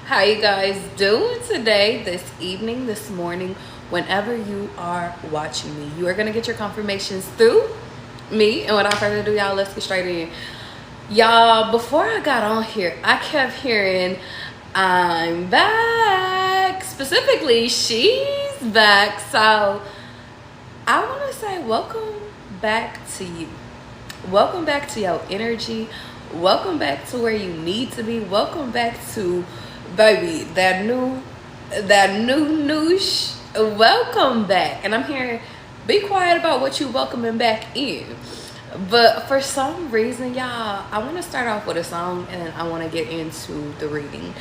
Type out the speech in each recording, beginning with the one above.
How you guys doing today, this evening, this morning, whenever you are watching me? You are going to get your confirmations through me. And without further ado, y'all, let's get straight in. Y'all, before I got on here, I kept hearing, I'm back. Specifically, she's back. So I want to say welcome back to you. Welcome back to your energy. Welcome back to where you need to be. Welcome back to, baby, that new noosh. Welcome back. And I'm here. Be quiet about what you welcoming back in. But for some reason, y'all, I want to start off with a song and then I want to get into the reading,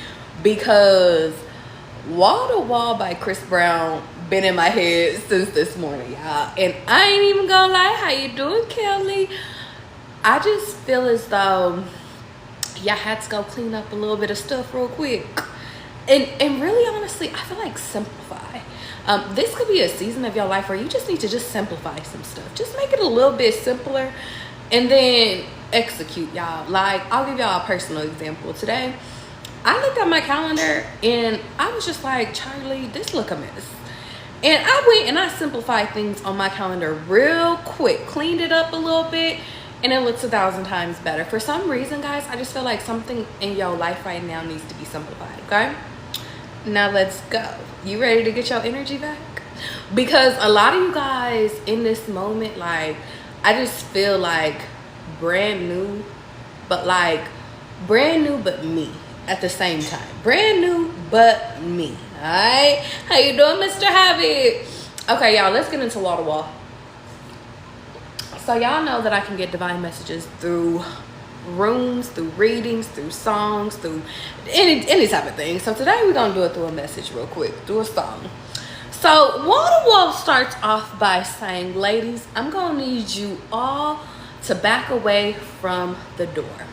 because Wall to Wall by Chris Brown been in my head since this morning, y'all. And I ain't even gonna lie. How you doing, Kelly? I just feel as though y'all had to go clean up a little bit of stuff real quick. And really, honestly, I feel like simplify. This could be a season of your life where you just need to just simplify some stuff. Just make it a little bit simpler and then execute, y'all. Like, I'll give y'all a personal example. Today, I looked at my calendar and I was just like, Charlie, this look a mess. And I went and I simplified things on my calendar real quick, cleaned it up a little bit, and it looks 1,000 times better. For some reason, guys, I just feel like something in your life right now needs to be simplified, okay? Now let's go. You ready to get your energy back? Because a lot of you guys in this moment, like, I just feel like brand new, but me at the same time. Brand new, but me, all right? How you doing, Mr. Habit? Okay, y'all, let's get into Wall to Wall. So y'all know that I can get divine messages through rooms, through readings, through songs, through any type of thing. So today we're gonna do it through a message real quick, through a song. So Wall to Wall starts off by saying, ladies, I'm gonna need you all to back away from the door.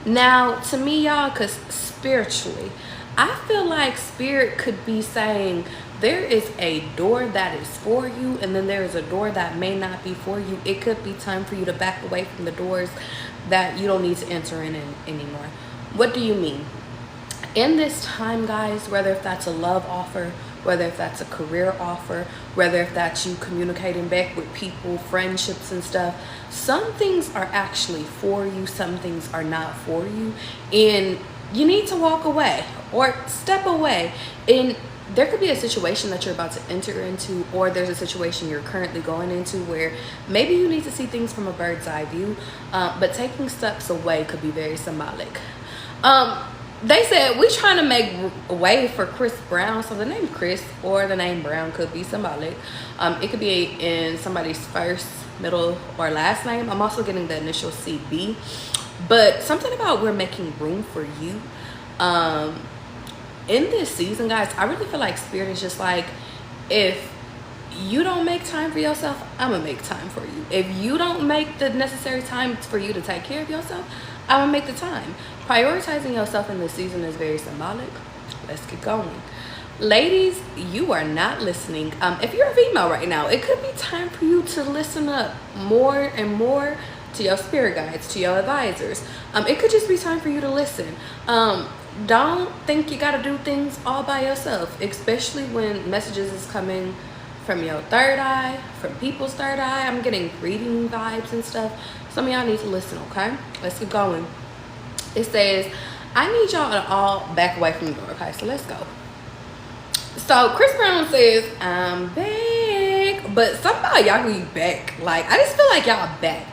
Now, to me, y'all, because spiritually, I feel like spirit could be saying, there is a door that is for you, and then there is a door that may not be for you. It could be time for you to back away from the doors that you don't need to enter in anymore. What do you mean? In this time, guys, whether if that's a love offer, whether if that's a career offer, whether if that's you communicating back with people, friendships and stuff, some things are actually for you, some things are not for you, and you need to walk away or step away. And there could be a situation that you're about to enter into, or there's a situation you're currently going into where maybe you need to see things from a bird's eye view, but taking steps away could be very symbolic. They said we trying to make way for Chris Brown, so the name Chris or the name Brown could be symbolic. It could be in somebody's first, middle, or last name. I'm also getting the initial CB, but something about we're making room for you. In this season, guys, I really feel like spirit is just like, if you don't make time for yourself, I'm gonna make time for you. If you don't make the necessary time for you to take care of yourself, I'm gonna make the time. Prioritizing yourself in this season is very symbolic. Let's get going. Ladies, you are not listening. If you're a female right now, it could be time for you to listen up more and more to your spirit guides, to your advisors. It could just be time for you to listen. Don't think you gotta do things all by yourself, especially when messages is coming from your third eye, from people's third eye. I'm getting reading vibes and stuff. Some of y'all need to listen, okay? Let's keep going. It says, I need y'all to all back away from the door, okay? So let's go. So Chris Brown says, I'm back. But somebody y'all be back. Like, I just feel like y'all back.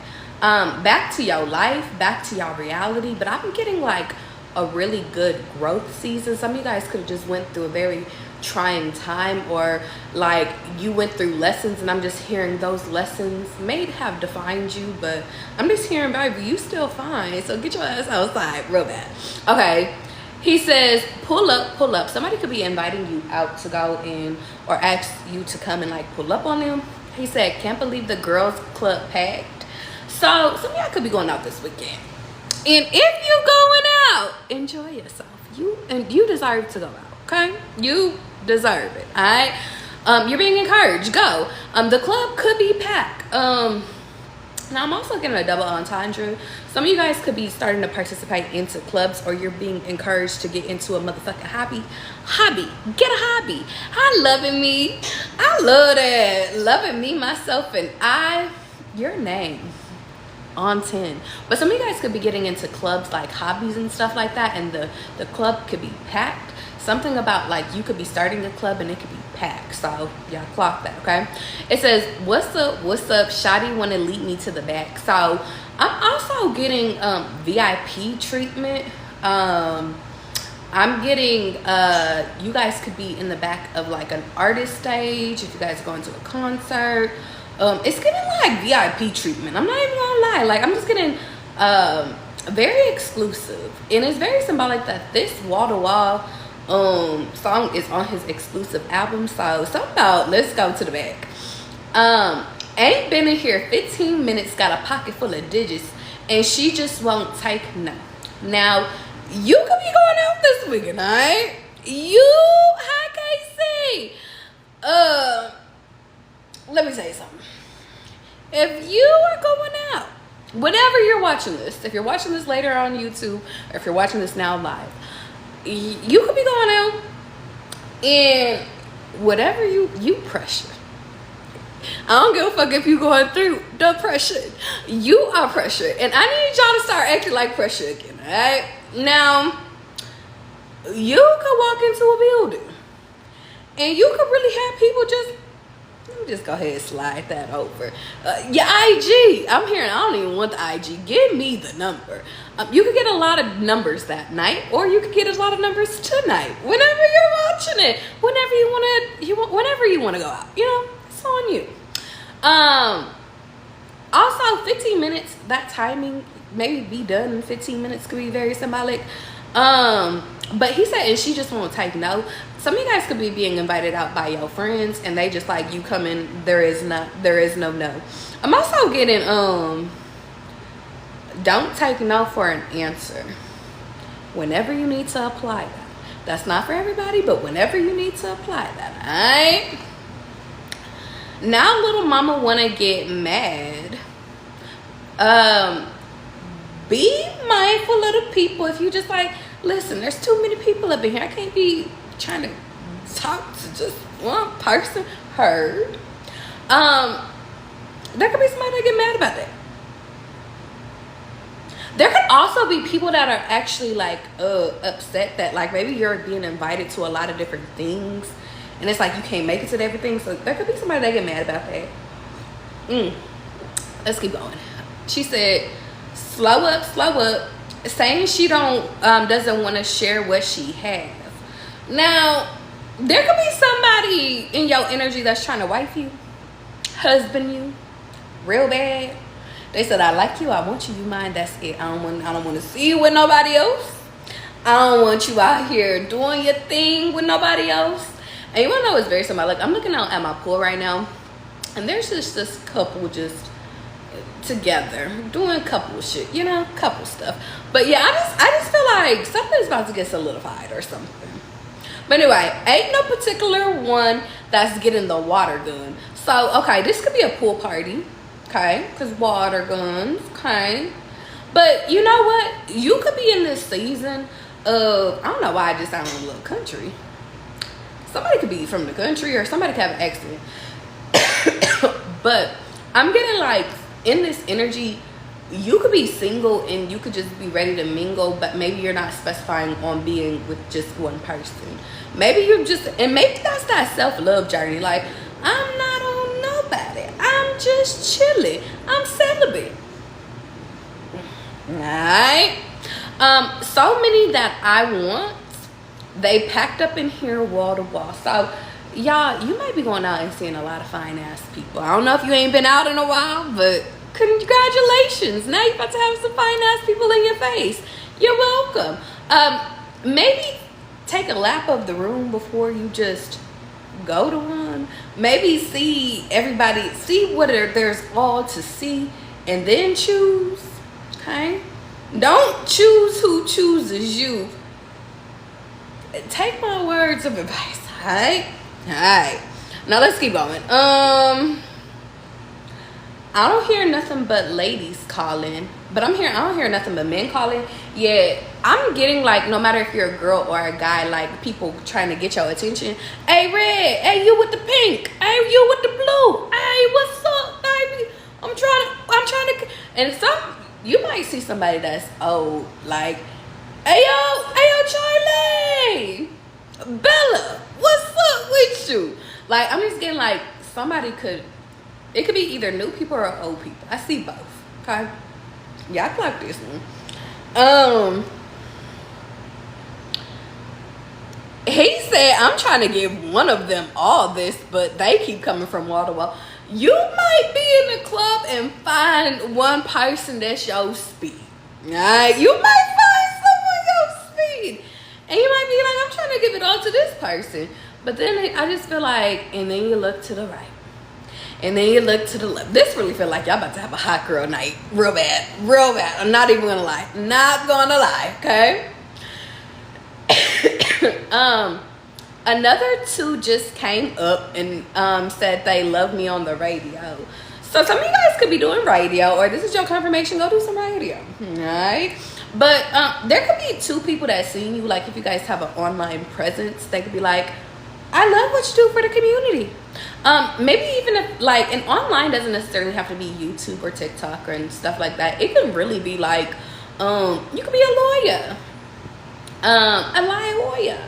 Back to your life, back to your reality. But I've been getting like a really good growth season. Some of you guys could have just went through a very trying time, or like you went through lessons, and I'm just hearing those lessons may have defined you, but I'm just hearing, baby, you still fine, so get your ass outside real bad. Okay, he says pull up. Somebody could be inviting you out to go in or ask you to come and like pull up on them. He said, can't believe the girls club packed. So some of y'all could be going out this weekend, and if you going out, enjoy yourself. You deserve to go out, okay? You deserve it, all right? You're being encouraged. Go. The club could be packed. Now, I'm also getting a double entendre. Some of you guys could be starting to participate into clubs, or you're being encouraged to get into a motherfucking hobby. Get a hobby. I loving me. I love that. Loving me, myself, and I. Your name. On 10. But some of you guys could be getting into clubs, like hobbies and stuff like that, and the club could be packed. Something about, like, you could be starting a club and it could be packed. So y'all clock that, okay? It says, what's up, Shotty wanna lead me to the back. So I'm also getting VIP treatment. I'm getting you guys could be in the back of like an artist stage if you guys are going to a concert. It's getting like VIP treatment. I'm not even gonna lie. Like, I'm just getting very exclusive, and it's very symbolic that this wall to wall song is on his exclusive album. So something about let's go to the back. Ain't been in here 15 minutes, got a pocket full of digits, and she just won't take no. Now, you could be going out this weekend, alright? Hi, KC. Let me tell you something. If you are going out, whenever you're watching this, if you're watching this later on YouTube, or if you're watching this now live, you could be going out, and whatever you pressure. I don't give a fuck if you going through the pressure. You are pressure, and I need y'all to start acting like pressure again. All right? Now, you could walk into a building, and you could really have people let me just go ahead and slide that over. Your IG. I'm hearing, I don't even want the IG. Give me the number. You could get a lot of numbers that night, or you could get a lot of numbers tonight. Whenever you're watching it, whenever you want to go out, it's on you. Also, 15 minutes. That timing, maybe be done in 15 minutes, could be very symbolic. But he said, and she just won't take no. Some of you guys could be being invited out by your friends, and they just like, you come in, there is no no. I'm also getting don't take no for an answer. Whenever you need to apply that. That's not for everybody, but whenever you need to apply that, alright? Now little mama wanna get mad. Be mindful of the people. If you just like, listen, there's too many people up in here. I can't be trying to talk to just one person. Heard. There could be somebody that get mad about that. There could also be people that are actually like upset that like maybe you're being invited to a lot of different things, and it's like you can't make it to everything. So there could be somebody that get mad about that. Let's keep going. She said, slow up, saying she doesn't want to share what she has. Now, there could be somebody in your energy that's trying to wife you, husband you, real bad. They said, I like you, I want you, you mine, that's it. I don't want to see you with nobody else. I don't want you out here doing your thing with nobody else. And you want to know what's very symbolic? I'm looking out at my pool right now, and there's just this couple just together doing couple shit, couple stuff. But yeah, I just feel like something's about to get solidified or something. But anyway, ain't no particular one that's getting the water gun. So okay, this could be a pool party, okay, because water guns, okay. But you know what, you could be in this season of, I don't know why I just sound a little country. Somebody could be from the country, or somebody could have an accent. But I'm getting like, in this energy, you could be single and you could just be ready to mingle, but maybe you're not specifying on being with just one person. Maybe you're just, and maybe that's that self-love journey. Like, I'm not on nobody. I'm just chilling. I'm celibate. Alright? So many that I want, they packed up in here wall to wall. So y'all, you might be going out and seeing a lot of fine ass people. I don't know if you ain't been out in a while, but congratulations. Now you're about to have some fine ass people in your face. You're welcome. Maybe take a lap of the room before you just go to one. Maybe see everybody, see what there's all to see, and then choose. Okay? Don't choose who chooses you. Take my words of advice. Alright? Alright. Now let's keep going. I don't hear nothing but ladies calling, but I don't hear nothing but men calling. Yeah, I'm getting like, no matter if you're a girl or a guy, like people trying to get your attention. Hey, red. Hey, you with the pink. Hey, you with the blue. Hey, what's up, baby? I'm trying to, and you might see somebody that's old, like, hey yo, Charlie, Bella, what's up with you? Like, I'm just getting like, it could be either new people or old people. I see both. Okay, yeah, I clocked this one. He said, I'm trying to give one of them all this, but they keep coming from wall to wall. You might be in the club and find one person that's your speed. Alright, you might find someone your speed, and you might be like, I'm trying to give it all to this person, but then I just feel like, and then you look to the right, and then you look to the left. This really feel like y'all about to have a hot girl night, real bad. I'm not even gonna lie, okay? Another two just came up and said they love me on the radio. So some of you guys could be doing radio, or this is your confirmation, go do some radio. Alright? But there could be two people that seen you, like if you guys have an online presence, they could be like, I love what you do for the community. Maybe even if like, and online doesn't necessarily have to be YouTube or TikTok and stuff like that. It can really be like, you could be a lawyer. A lawyer.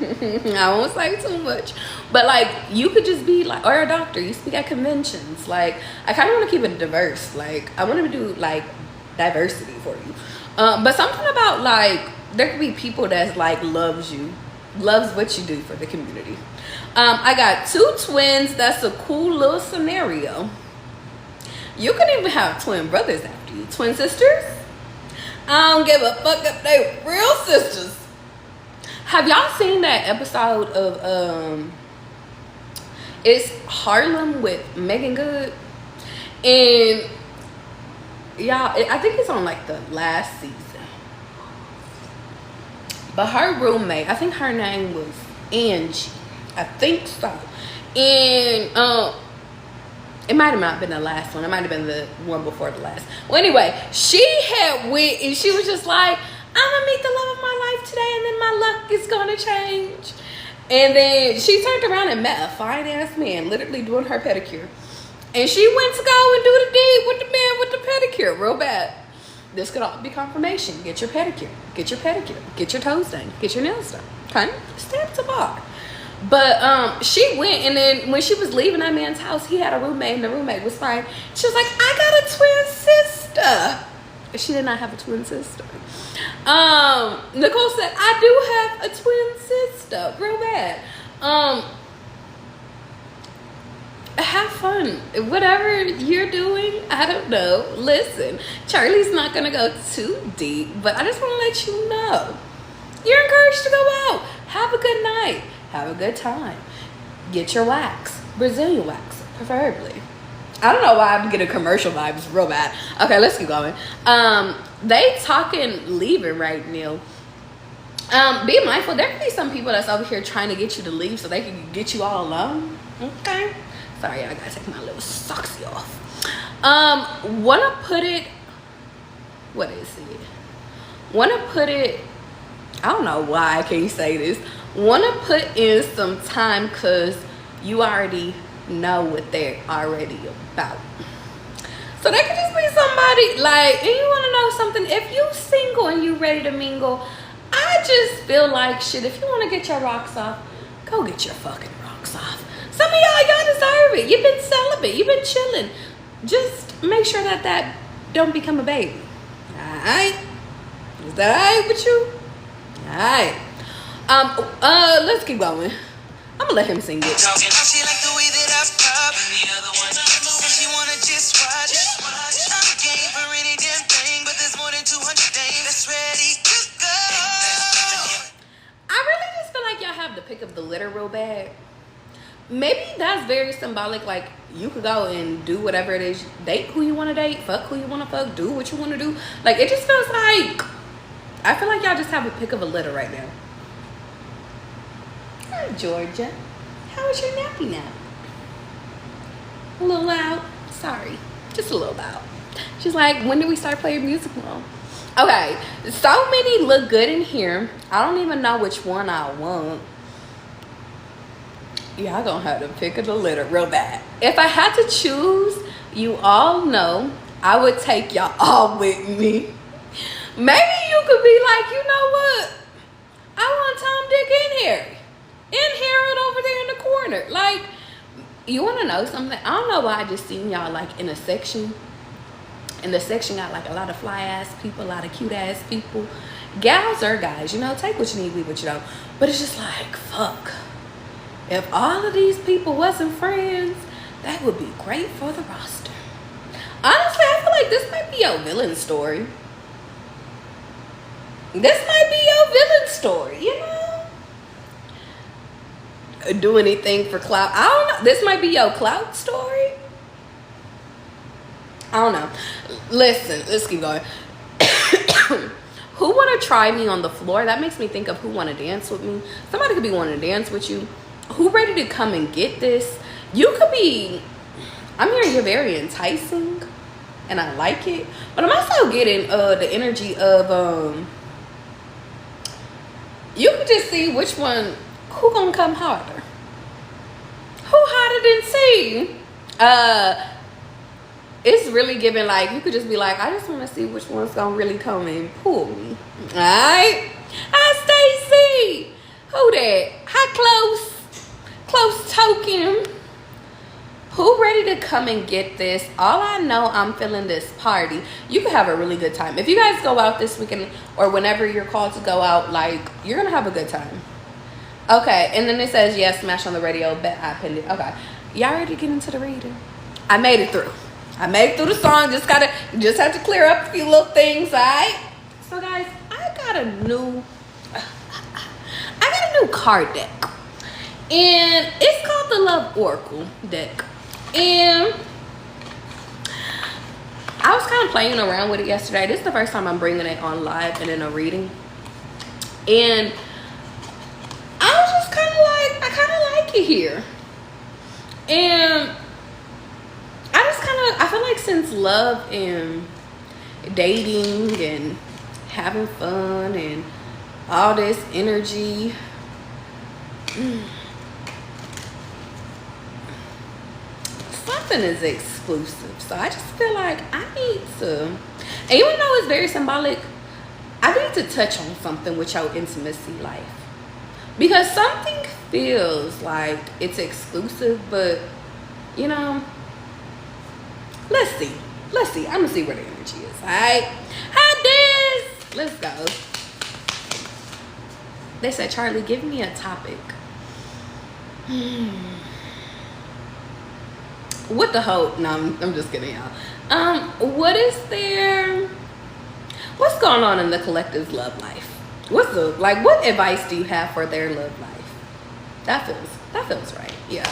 I won't say too much, but like you could just be like, or a doctor, you speak at conventions. Like, I kind of want to keep it diverse. Like, I want to do like diversity for you, but something about like, there could be people that's like loves what you do for the community. I got two twins. That's a cool little scenario. You can even have twin brothers after you. Twin sisters, I don't give a fuck if they real sisters. Have y'all seen that episode of it's Harlem with Megan Good? And y'all, I think it's on like the last season. But her roommate, I think her name was Angie. I think so. And it might have not been the last one. It might have been the one before the last. Well, anyway, she had went and she was just like, I'm gonna meet the love of my life today, and then my luck is gonna change. And then she turned around and met a fine ass man, literally doing her pedicure. And she went to go and do the deed with the man with the pedicure, real bad. This could all be confirmation. Get your pedicure. Get your pedicure. Get your toes done. Get your nails done. Okay? Step to bar. But she went, and then when she was leaving that man's house, he had a roommate, and the roommate was fine. She was like, I got a twin sister. She did not have a twin sister. Nicole said, I do have a twin sister. Real bad. Have fun. Whatever you're doing, I don't know. Listen, Charlie's not gonna go too deep, but I just want to let you know, you're encouraged to go out. Have a good night. Have a good time. Get your wax. Brazilian wax, preferably. I don't know why I'm getting commercial vibes real bad. Okay, let's keep going. They talking leaving right now. Be mindful. There could be some people that's over here trying to get you to leave so they can get you all alone. Okay. Sorry, I gotta take my little socks off. Wanna put it, what is it? Wanna put it, I don't know why I can't say this. Wanna put in some time because you already know what they're already about. So that could just be somebody like, and you want to know something, if you single and you ready to mingle, I just feel like shit, if you want to get your rocks off, go get your fucking rocks off. Some of y'all deserve it. You've been celibate, you've been chilling. Just make sure that don't become a baby. Alright? Is that alright with you? Alright. Let's keep going. I'm gonna let him sing it. She like the way that I pop. She wanna just watch. I'm game for any damn thing, but there's more than 200 days that's ready to go. I really just feel like y'all have to pick up the litter real bad. Maybe that's very symbolic. Like, you could go and do whatever it is, date who you want to date, fuck who you want to fuck, do what you want to do. Like, it just feels like, I feel like y'all just have a pick of a litter right now. Hi, Georgia. How was your nappy nap? A little loud. Sorry. Just a little loud. She's like, when do we start playing music, Mom? Okay, so many look good in here. I don't even know which one I want. Y'all gonna have to pick of the litter real bad. If I had to choose, you all know I would take y'all all with me. Maybe you could be like, you know what? I want Tom, Dick, and Harry. And Harold over there in the corner. Like, you want to know something? I don't know why I just seen y'all like in a section. And the section got like a lot of fly ass people, a lot of cute ass people. Gals or guys, you know, take what you need, leave what you don't. But it's just like, fuck. If all of these people wasn't friends, that would be great for the roster. Honestly, I feel like this might be your villain story. This might be your villain story, you know? Do anything for clout. I don't know. This might be your clout story. I don't know. Listen, let's keep going. Who want to try me on the floor? That makes me think of who want to dance with me. Somebody could be wanting to dance with you. Who ready to come and get this? You could be, I'm hearing you're very enticing and I like it. But I'm also getting the energy of, you could just see which one, who gonna come harder? Who harder than C? It's really giving like, you could just be like, I just want to see which one's gonna really come and pull me. Alright? Hi, Stacy. Who that? Hi, Close token. Who ready to come and get this? All I know, I'm feeling this party. You could have a really good time. If you guys go out this weekend or whenever you're called to go out, like, you're going to have a good time. Okay, and then it says, yes, smash on the radio. Bet I pinned it. Okay, y'all ready to get into the reading? I made it through. I made it through the song. Just have to clear up a few little things, all right? So, guys, I got a new card deck. And it's called the Love Oracle deck. And I was kind of playing around with it yesterday. This is the first time I'm bringing it on live and in a reading. And I was just kind of like, I kind of like it here. And I feel like since love and dating and having fun and all this energy, something is exclusive. So I just feel like I need to, and even though it's very symbolic, I need to touch on something with your intimacy life. Because something feels like it's exclusive, but you know, let's see. I'm gonna see where the energy is. Alright. Hi, Diz. Let's go. They said, Charlie, give me a topic. What the whole, no, I'm just kidding, y'all. What is there, what's going on in the collective's love life? What advice do you have for their love life? That feels right, yeah.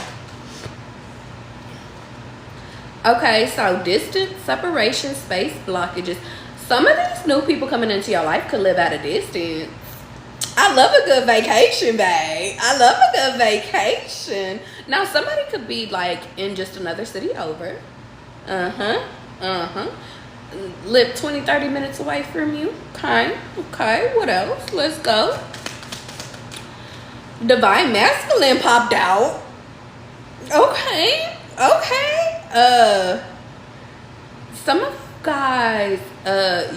Okay, so distance, separation, space, blockages. Some of these new people coming into your life could live at a distance. I love a good vacation, babe. I love a good vacation. Now, somebody could be like in just another city over. Live 20, 30 minutes away from you. Okay, what else? Let's go. Divine Masculine popped out. Okay. Some of you guys,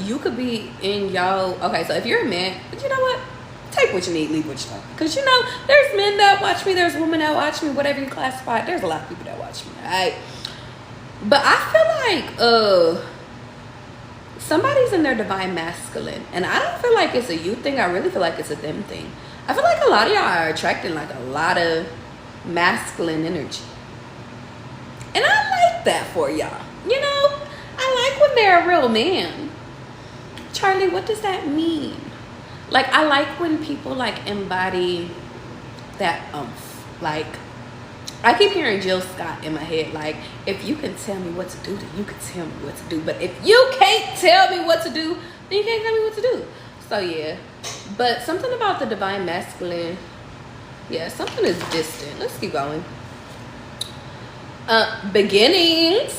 you could be in y'all. Okay, so if you're a man, but you know what? Take what you need, leave what you don't. Because, you know, there's men that watch me, there's women that watch me, whatever you classify it. There's a lot of people that watch me, right? But I feel like somebody's in their divine masculine. And I don't feel like it's a you thing. I really feel like it's a them thing. I feel like a lot of y'all are attracting like a lot of masculine energy. And I like that for y'all. You know, I like when they're a real man. Charlie, what does that mean? Like, I like when people like embody that Like, I keep hearing Jill Scott in my head. Like, if you can tell me what to do, then you can tell me what to do. But if you can't tell me what to do, then you can't tell me what to do. So yeah, but something about the divine masculine, yeah, something is distant. Let's keep going. Beginnings.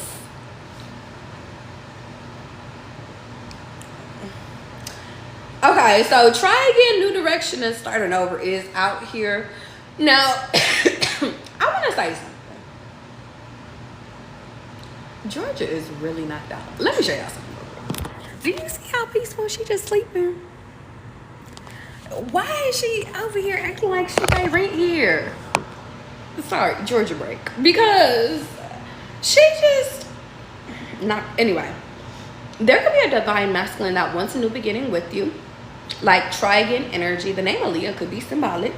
Okay, so try again, new direction, and starting over is out here. Now, I want to say something. Georgia is really knocked out. Let me show y'all something. Do you see how peaceful she just sleeping? Why is she over here acting like she pay rent here? Sorry, Georgia break. Because she just not. Anyway, there could be a divine masculine that wants a new beginning with you. Like try again energy. The name Aaliyah could be symbolic.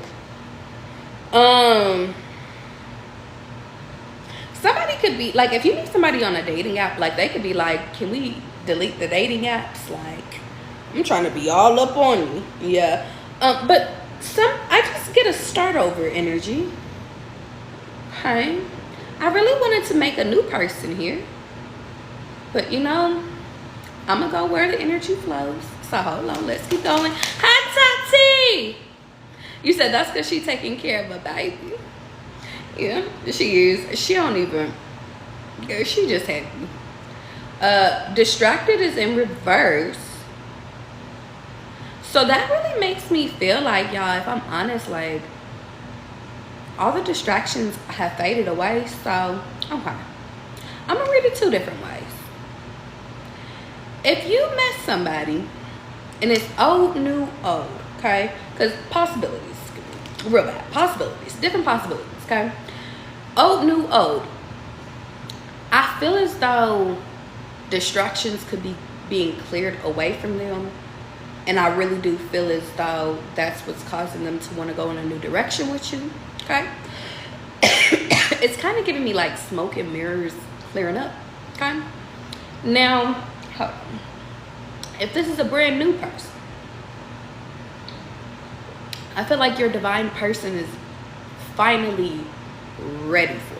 Somebody could be like, if you meet somebody on a dating app, like they could be like, can we delete the dating apps? Like, I'm trying to be all up on you. Yeah. But I just get a start over energy. Okay. I really wanted to make a new person here. But you know, I'm gonna go where the energy flows. So hold on, let's keep going. Hi Tati! You said that's because she's taking care of a baby. Yeah, she is. She don't even, girl, she just happy. Distracted is in reverse. So that really makes me feel like, y'all, if I'm honest, like, all the distractions have faded away. So, okay. I'm gonna read it two different ways. If you met somebody and it's old, new, old, okay? Because possibilities, real bad. Possibilities, different possibilities, okay? Old, new, old. I feel as though distractions could be being cleared away from them. And I really do feel as though that's what's causing them to want to go in a new direction with you, okay? It's kind of giving me like smoke and mirrors clearing up, okay? Now, if this is a brand new person, I feel like your divine person is finally ready for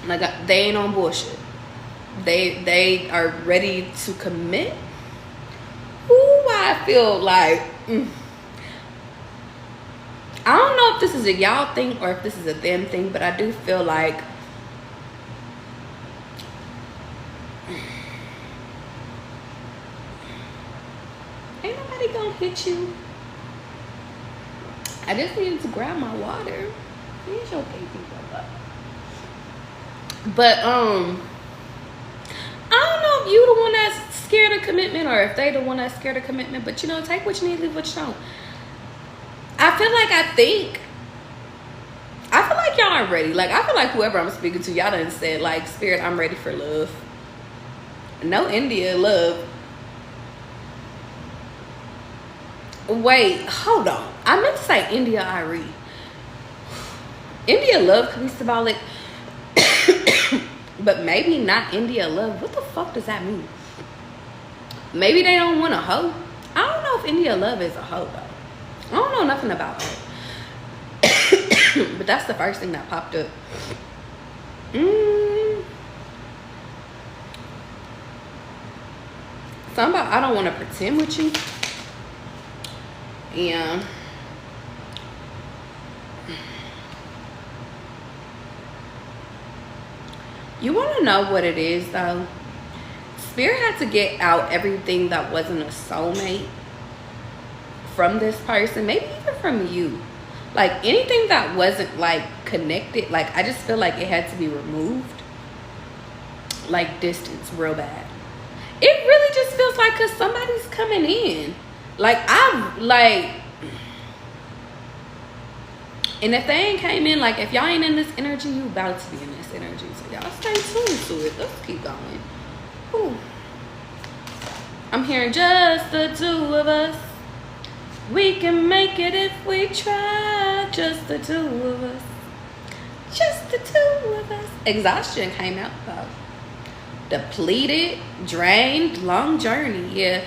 you. Like, they ain't on bullshit. They are ready to commit. Ooh, I feel like I don't know if this is a y'all thing or if this is a them thing, but I do feel like ain't nobody gonna hit you. I just needed to grab my water. Here's your baby brother. But I don't know if you the one that's scared of commitment or if they the one that's scared of commitment, but you know, take what you need, leave what you don't. I feel like y'all aren't ready. Like, I feel like whoever I'm speaking to, y'all done said, like, Spirit, I'm ready for love. No India love. Wait, hold on. I meant to say India Irie. India love could be symbolic. But maybe not India love. What the fuck does that mean? Maybe they don't want a hoe. I don't know if India love is a hoe, though. I don't know nothing about her. But that's the first thing that popped up. Something about I don't want to pretend with you. Yeah. You want to know what it is, though? Spirit had to get out everything that wasn't a soulmate from this person, maybe even from you. Like, anything that wasn't, like, connected, like, I just feel like it had to be removed. Like, distance, real bad. It really just feels like because somebody's coming in. Like, and if they ain't came in, like, if y'all ain't in this energy, you about to be in this energy. So y'all stay tuned to it. Let's keep going. Ooh. I'm hearing just the two of us. We can make it if we try. Just the two of us. Just the two of us. Exhaustion came out, though. Depleted, drained, long journey. Yeah.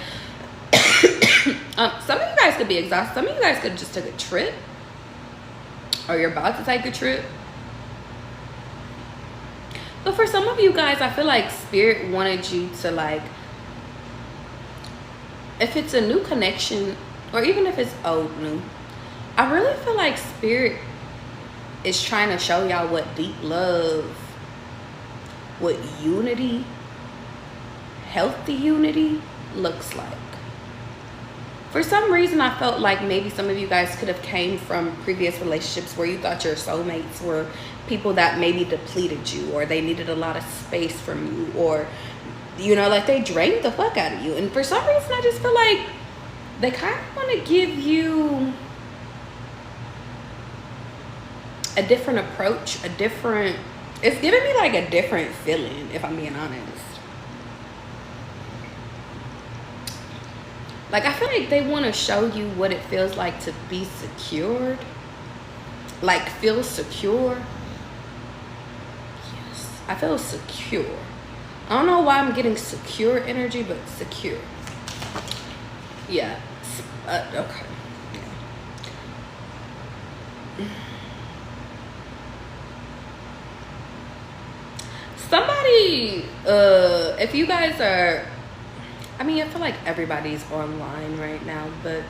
Some of you guys could be exhausted. Some of you guys could just take a trip. Or you're about to take a trip. But for some of you guys, I feel like Spirit wanted you to, like, if it's a new connection, or even if it's old new, I really feel like Spirit is trying to show y'all what deep love, what unity, healthy unity looks like. For some reason, I felt like maybe some of you guys could have came from previous relationships where you thought your soulmates were people that maybe depleted you, or they needed a lot of space from you, or, you know, like they drained the fuck out of you. And for some reason, I just feel like they kind of want to give you a different approach, it's giving me like a different feeling, if I'm being honest. Like, I feel like they want to show you what it feels like to be secured. Like, feel secure. Yes, I feel secure. I don't know why I'm getting secure energy, but secure. Yeah. Okay. Yeah. Somebody, if you guys are, I mean, I feel like everybody's online right now, but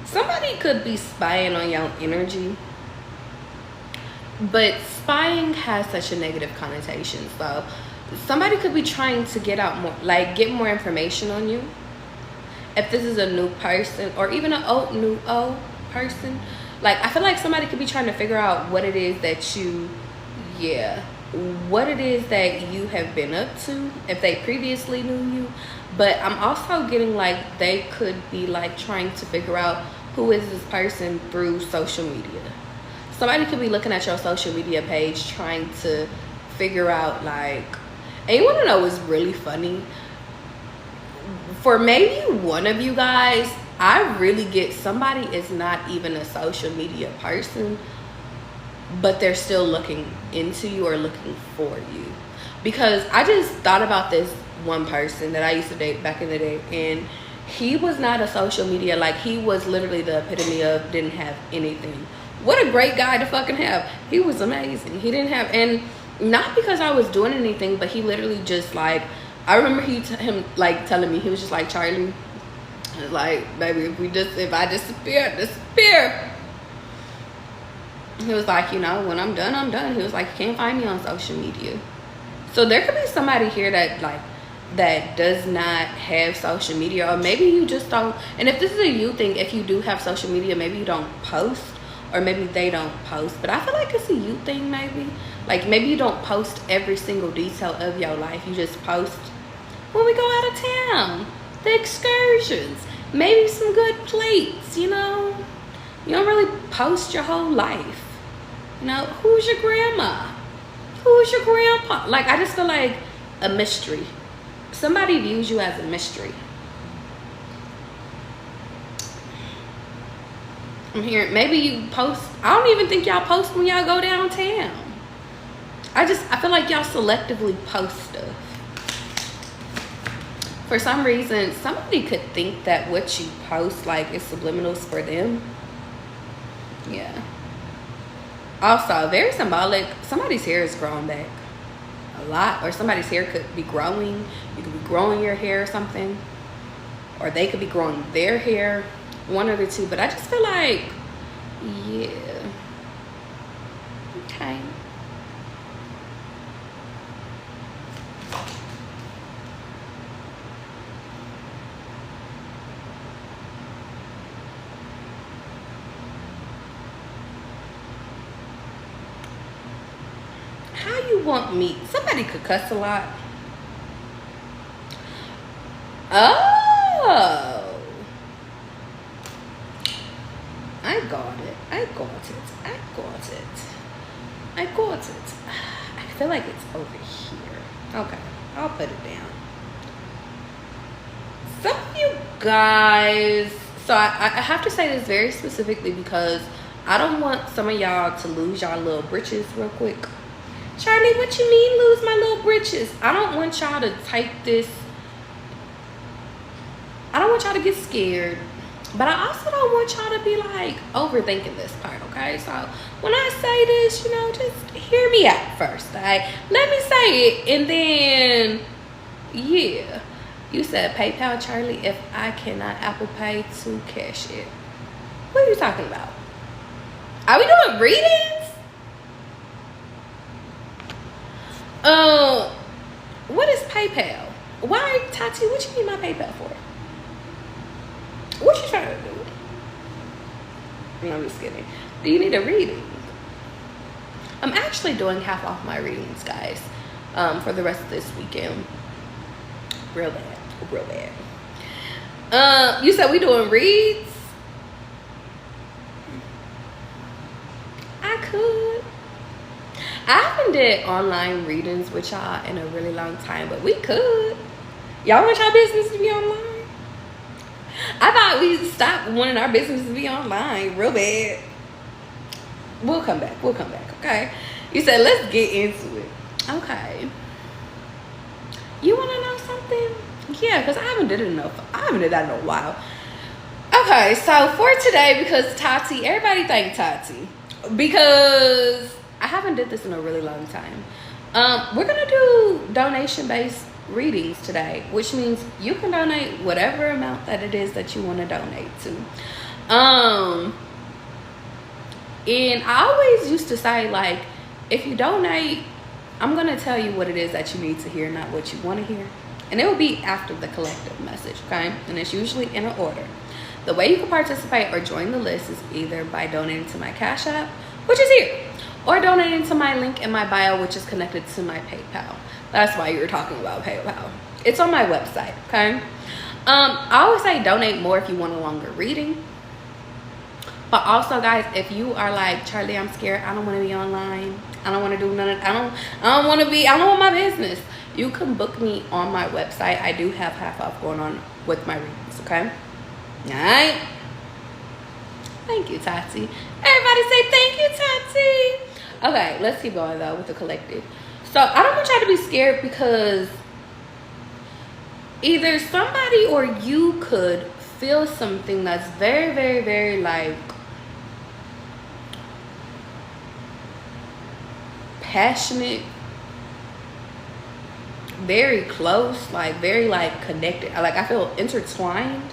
somebody could be spying on your energy. But spying has such a negative connotation. So somebody could be trying to get out more, like get more information on you. If this is a new person, or even an old person, like I feel like somebody could be trying to figure out what it is that you, what it is that you have been up to, if they previously knew you. But I'm also getting like they could be like trying to figure out who is this person through social media. Somebody could be looking at your social media page trying to figure out like, and you want to know what's really funny? For maybe one of you guys, I really get somebody is not even a social media person, but they're still looking into you or looking for you. Because I just thought about this one person that I used to date back in the day, and he was not a social media, like he was literally the epitome of didn't have anything. What a great guy to fucking have. He was amazing. He didn't have, and not because I was doing anything, but he literally just like, I remember him like telling me, he was just like, Charlie, like, baby, if I disappear. He was like, you know, when I'm done, I'm done. He was like, you can't find me on social media. So there could be somebody here that like, that does not have social media, or maybe you just don't. And if this is a you thing, if you do have social media, maybe you don't post, or maybe they don't post. But I feel like it's a you thing, maybe. Like maybe you don't post every single detail of your life. You just post when we go out of town, the excursions, maybe some good plates, you know. You don't really post your whole life. You know, who's your grandma? Who's your grandpa? Like, I just feel like a mystery. Somebody views you as a mystery. I'm hearing, maybe you post, I don't even think y'all post when y'all go downtown. I feel like y'all selectively post stuff. For some reason, somebody could think that what you post, like, is subliminals for them. Yeah. Also, very symbolic. Somebody's hair is growing back a lot, or somebody's hair could be growing. You could be growing your hair or something, or they could be growing their hair, one of the two. But I just feel like, yeah, okay. How you want me? Somebody could cuss a lot. Oh, I got it. I feel like it's over here. Okay, I'll put it down. Some of you guys, so I have to say this very specifically because I don't want some of y'all to lose y'all little britches real quick. Charlie, what you mean lose my little britches? I don't want y'all to take this. I don't want y'all to get scared. But I also don't want y'all to be like overthinking this part, okay? So when I say this, you know, just hear me out first, all right? Let me say it, and then, yeah. You said PayPal, Charlie, if I cannot Apple Pay to cash it. What are you talking about? Are we doing readings? What is PayPal? Why, Tati, what you need my PayPal for? What you trying to do? No, I'm just kidding. Do you need a reading? I'm actually doing half off my readings, guys, for the rest of this weekend. Real bad. Real bad. You said we doing reads? I could. I haven't did online readings with y'all in a really long time, but we could. Y'all want y'all business to be online? I thought we stopped wanting our business to be online real bad. We'll come back. We'll come back, okay? You said, let's get into it. Okay. You want to know something? Yeah, because I haven't did that in a while. Okay, so for today, because Tati, everybody thank Tati. Because I haven't did this in a really long time. We're going to do donation-based readings today, which means you can donate whatever amount that it is that you want to donate to. And I always used to say, like, if you donate, I'm going to tell you what it is that you need to hear, not what you want to hear. And it will be after the collective message, okay? And it's usually in an order. The way you can participate or join the list is either by donating to my Cash App, which is here, or donating to my link in my bio, which is connected to my PayPal. That's why you were talking about PayPal. It's on my website, okay? I always say donate more if you want a longer reading. But also, guys, if you are like, Charlie, I'm scared, I don't want to be online, I don't want to do none of, I don't want my business, you can book me on my website. I do have half off going on with my readings, okay? All right. Thank you, Tati. Everybody say thank you, Tati. Okay, let's keep going though with the collective. So I don't want y'all to be scared, because either somebody or you could feel something that's very, very, very like passionate, very close, like very like connected. Like I feel intertwined.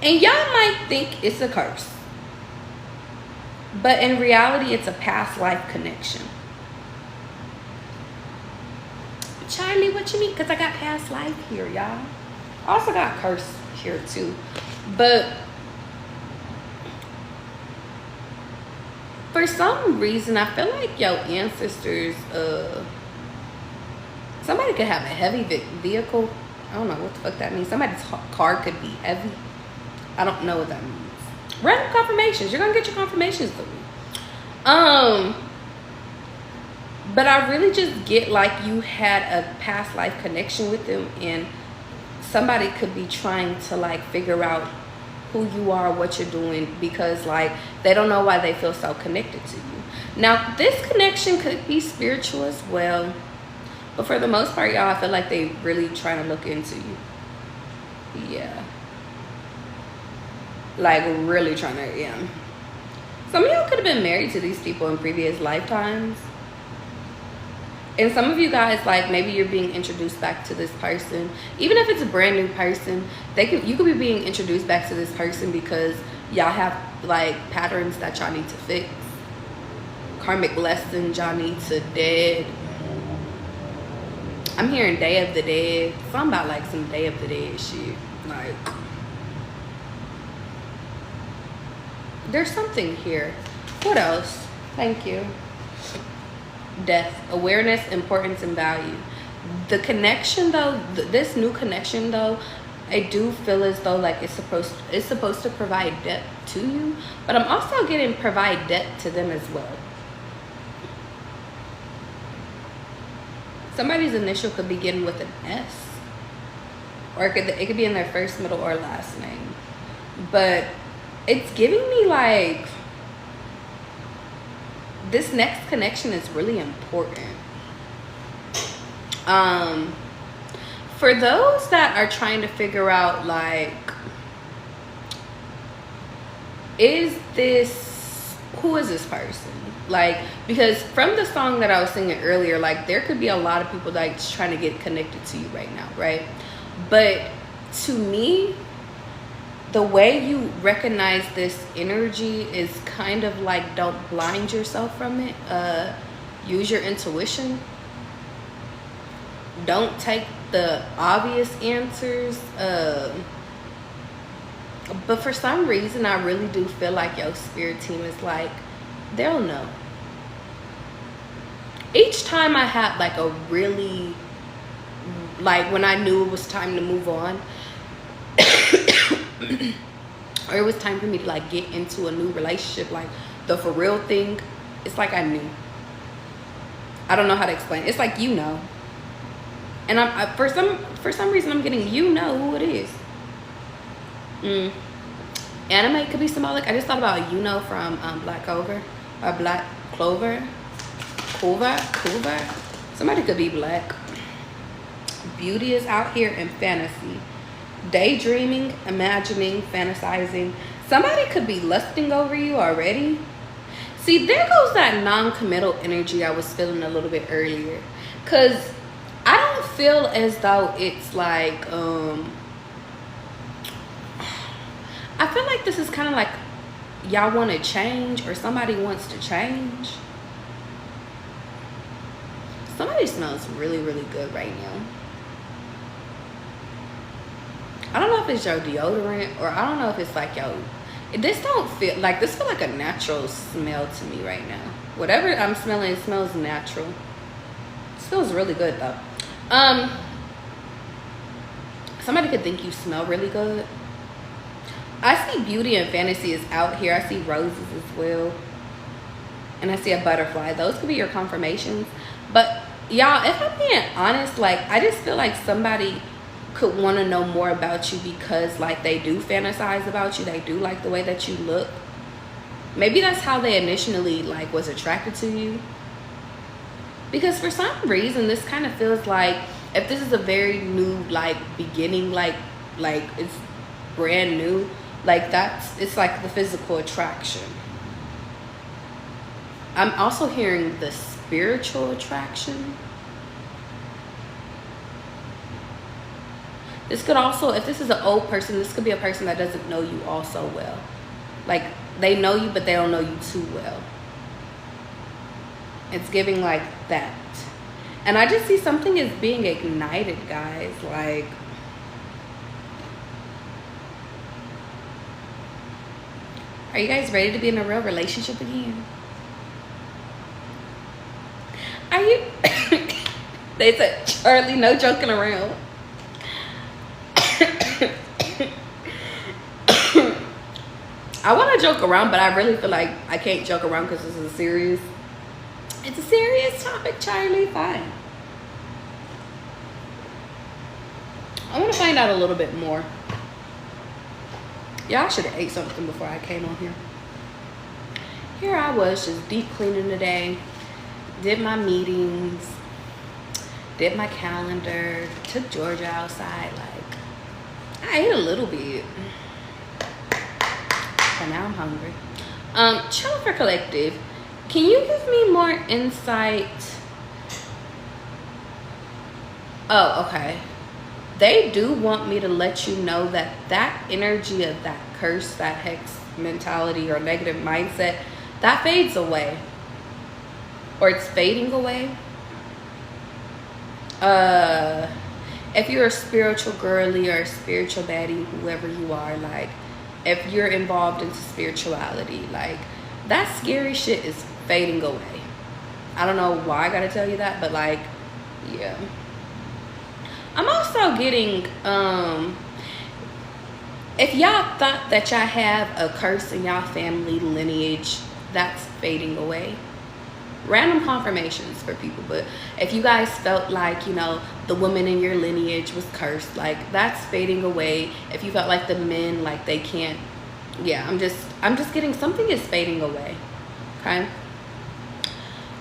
And y'all might think it's a curse, but in reality, it's a past life connection. Charlie, what you mean? Because I got past life here, y'all. I also got curse here too. But for some reason, I feel like your ancestors, somebody could have a heavy vehicle. I don't know what the fuck that means. Somebody's car could be heavy. I don't know what that means. Random confirmations. You're gonna get your confirmations through me. But I really just get like you had a past life connection with them, and somebody could be trying to like figure out who you are, what you're doing, because like they don't know why they feel so connected to you. Now, this connection could be spiritual as well, but for the most part, y'all, I feel like they really trying to look into you. Yeah. Like really trying to, yeah. Some of y'all could have been married to these people in previous lifetimes. And some of you guys, like maybe you're being introduced back to this person. Even if it's a brand new person, you could be being introduced back to this person because y'all have like patterns that y'all need to fix. Karmic lessons y'all need to dead. I'm hearing Day of the Dead. Something about like some Day of the Dead shit. Like, there's something here. What else? Thank you. Death, awareness, importance, and value. The connection though, this new connection though, I do feel as though like it's supposed to provide depth to you, but I'm also getting provide depth to them as well. Somebody's initial could begin with an S, or it could be in their first, middle, or last name. But it's giving me like this next connection is really important. For those that are trying to figure out like, who is this person? Like, because from the song that I was singing earlier, like there could be a lot of people like trying to get connected to you right now, right? But to me, the way you recognize this energy is kind of like, don't blind yourself from it. Use your intuition. Don't take the obvious answers. But for some reason, I really do feel like your spirit team is like, they'll know. Each time I had like a really, like when I knew it was time to move on, or it was time for me to like get into a new relationship, like the for real thing, it's like I knew. I don't know how to explain it. It's like, you know. And for some reason I'm getting, you know who it is. Anime could be symbolic. I just thought about, you know, from Black Clover or Black Clover. Clover. Somebody could be black. Beauty is out here in fantasy. Daydreaming, imagining, fantasizing. Somebody could be lusting over you already. See, there goes that non-committal energy I was feeling a little bit earlier. Because I don't feel as though it's like, I feel like this is kind of like y'all want to change, or somebody wants to change. Somebody smells really, really good right now. I don't know if it's your deodorant, or I don't know if it's like your, this don't feel like, this feel like a natural smell to me right now. Whatever I'm smelling, it smells natural. It smells really good though. Somebody could think you smell really good. I see beauty and fantasy is out here. I see roses as well. And I see a butterfly. Those could be your confirmations. But y'all, if I'm being honest, like, I just feel like somebody could want to know more about you because, like, they do fantasize about you. They do like the way that you look. Maybe that's how they initially, like, was attracted to you. Because for some reason, this kind of feels like, if this is a very new, like, beginning, like it's brand new, like, it's like the physical attraction. I'm also hearing the spiritual attraction. This could also, if this is an old person, this could be a person that doesn't know you all so well. Like, they know you, but they don't know you too well. It's giving like that. And I just see something is being ignited, guys. Like, are you guys ready to be in a real relationship again? Are you? They said, Charlie, no joking around. I want to joke around, but I really feel like I can't joke around because this is serious. It's a serious topic, Charlie. Fine. I want to find out a little bit more. Yeah, I should have ate something before I came on here. Here I was just deep cleaning today. Did my meetings. Did my calendar. Took Georgia outside. Like, I ate a little bit. But now I'm hungry. Chill for Collective. Can you give me more insight? Oh, okay. They do want me to let you know that that energy of that curse, that hex mentality or negative mindset, that fades away. Or it's fading away. If you're a spiritual girly or a spiritual baddie, whoever you are, like, if you're involved into spirituality, like, that scary shit is fading away. I don't know why I gotta tell you that, but like, yeah. I'm also getting, if y'all thought that y'all have a curse in y'all family lineage, that's fading away. Random confirmations for people, but if you guys felt like, you know, the woman in your lineage was cursed, like, that's fading away. If you felt like the men, like, they can't, yeah, I'm just getting something is fading away. Okay,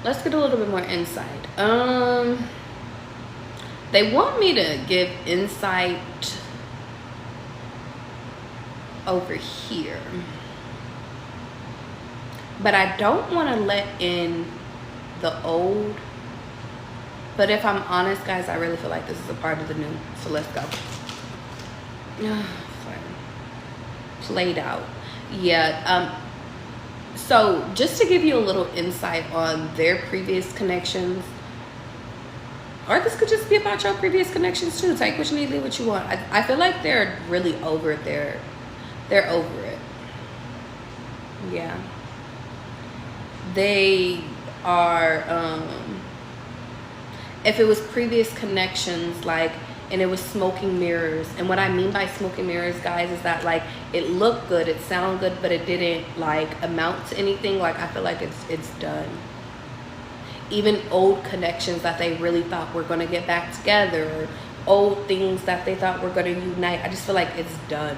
let's get a little bit more insight. They want me to give insight over here, but I don't want to let in the old. But if I'm honest, guys, I really feel like this is a part of the new. So let's go. Played out. Yeah. So just to give you a little insight on their previous connections, or this could just be about your previous connections too. Take what you need, leave what you want. I feel like they're really over their They're over it. Yeah. They are, if it was previous connections, like, and it was smoking mirrors. And what I mean by smoking mirrors, guys, is that like it looked good, it sounded good, but it didn't like amount to anything. Like, I feel like it's done. Even old connections that they really thought were gonna get back together, or old things that they thought were gonna unite, I just feel like it's done.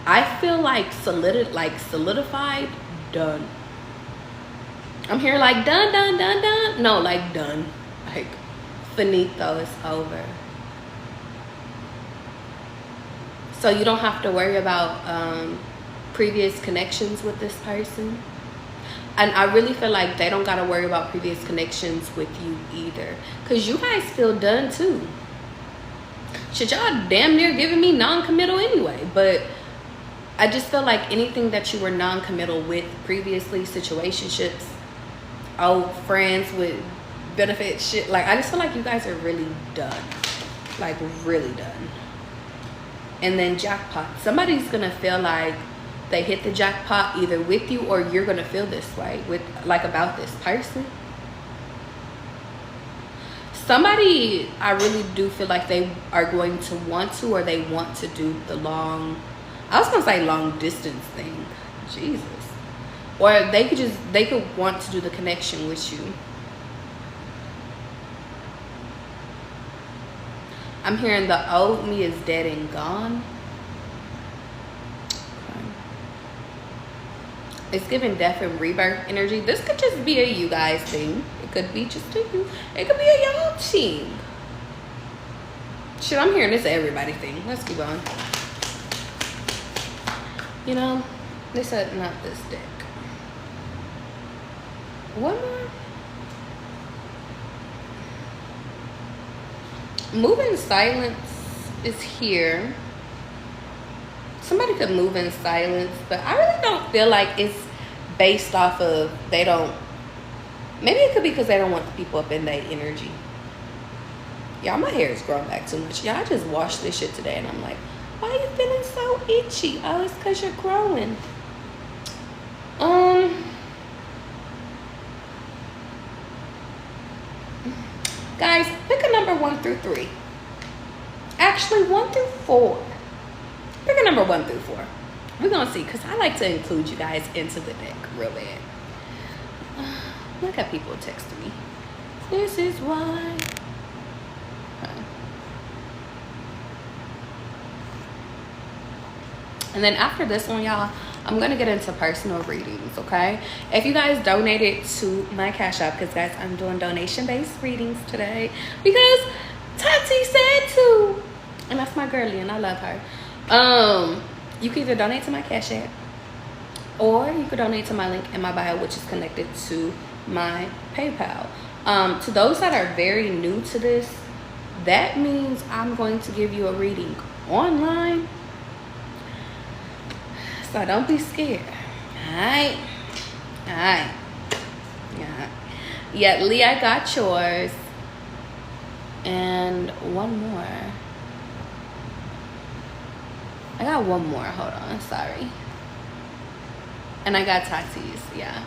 I feel like solidified, done. I'm here like done, done, done, done. No, like done. Like finito, it's over. So you don't have to worry about previous connections with this person. And I really feel like they don't gotta worry about previous connections with you either, because you guys feel done too. Shit, y'all damn near giving me non-committal anyway. But I just feel like anything that you were non-committal with previously, situationships, old friends with benefit shit, like I just feel like you guys are really done. Like really done. And then jackpot. Somebody's gonna feel like they hit the jackpot either with you, or you're gonna feel this way with like about this person. Somebody, I really do feel like they are going to want to, or they want to do the long, I was gonna say long distance thing, Jesus. Or they could want to do the connection with you. I'm hearing the old me is dead and gone. Okay. It's giving death and rebirth energy. This could just be a you guys thing. It could be just a you. It could be a y'all thing. Shit, I'm hearing this everybody thing. Let's keep going. You know, they said not this deck. One more. Move in silence is here. Somebody could move in silence, but I really don't feel like it's based off of they don't. Maybe it could be because they don't want the people up in their energy. Y'all, my hair is growing back too much. Y'all, I just washed this shit today and I'm like, why are you feeling so itchy? Oh, it's because you're growing. Guys, pick a number 1 through 3. Actually, 1 through 4. Pick a number 1 through 4. We're going to see, because I like to include you guys into the deck real bad. Look at people texting me. This is why. Okay. And then after this one, y'all, I'm going to get into personal readings, okay? If you guys donated to my Cash App, because, guys, I'm doing donation-based readings today because Tati said to. And that's my girlie, and I love her. You can either donate to my Cash App, or you could donate to my link in my bio, which is connected to my PayPal. To those that are very new to this, that means I'm going to give you a reading online. So don't be scared. Alright. Alright. Yeah, Lee, I got yours. And one more. I got one more. Hold on. Sorry. And I got Tati's. Yeah.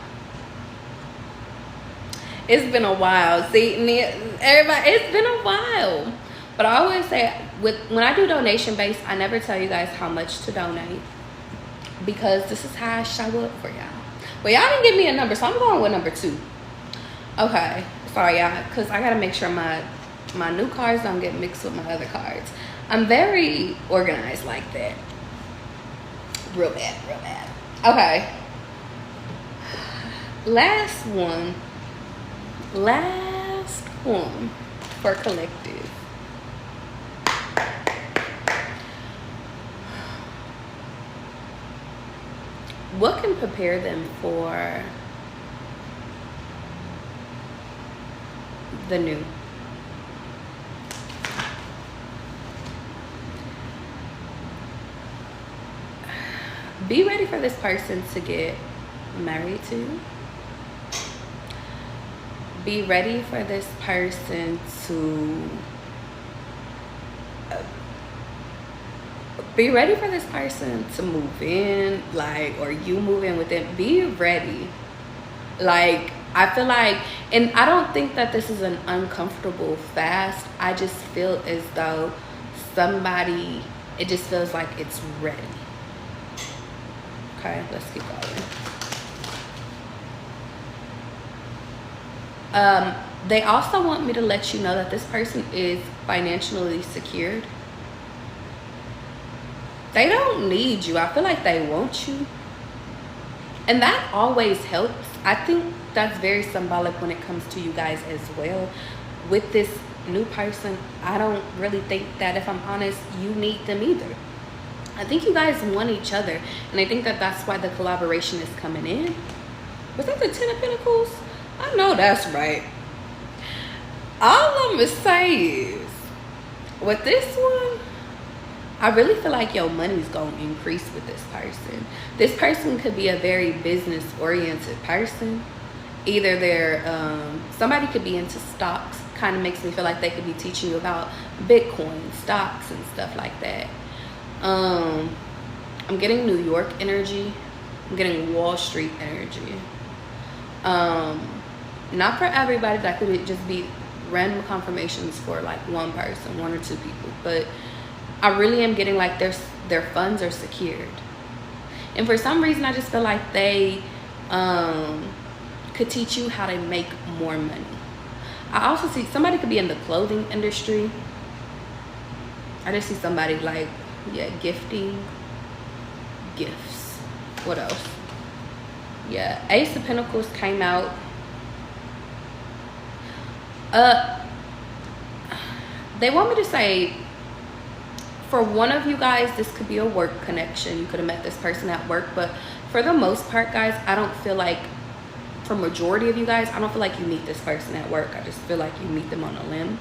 It's been a while. See, everybody, it's been a while. But I always say, when I do donation based, I never tell you guys how much to donate, because this is how I show up for y'all. Well, y'all didn't give me a number, so I'm going with number 2. Okay. Sorry, y'all, because I got to make sure my new cards don't get mixed with my other cards. I'm very organized like that. Real bad, real bad. Okay. Last one for collective. What can prepare them for the new? Be ready for this person to get married to. Be ready for this person to Be ready for this person to move in, like, or you move in with them. Be ready. Like, I feel like, and I don't think that this is an uncomfortable fast. I just feel as though somebody, it just feels like it's ready. Okay, let's keep going. They also want me to let you know that this person is financially secured. They don't need you. I feel like they want you. And that always helps. I think that's very symbolic when it comes to you guys as well. With this new person, I don't really think that, if I'm honest, you need them either. I think you guys want each other. And I think that that's why the collaboration is coming in. Was that the 10 of Pentacles? I know that's right. All I'm going to say is, with this one, I really feel like your money's going to increase with this person. This person could be a very business-oriented person. Either they're, somebody could be into stocks. Kind of makes me feel like they could be teaching you about Bitcoin, stocks, and stuff like that. I'm getting New York energy. I'm getting Wall Street energy. Not for everybody. That could just be random confirmations for like one person, 1 or 2 people. But I really am getting like their funds are secured. And for some reason, I just feel like they could teach you how to make more money. I also see somebody could be in the clothing industry. I just see somebody like, yeah, gifting, gifts. What else? Yeah, Ace of Pentacles came out. They want me to say, for one of you guys, this could be a work connection. You could have met this person at work, but for the most part, guys, I don't feel like, for majority of you guys, I don't feel like you meet this person at work. I just feel like you meet them on a limb.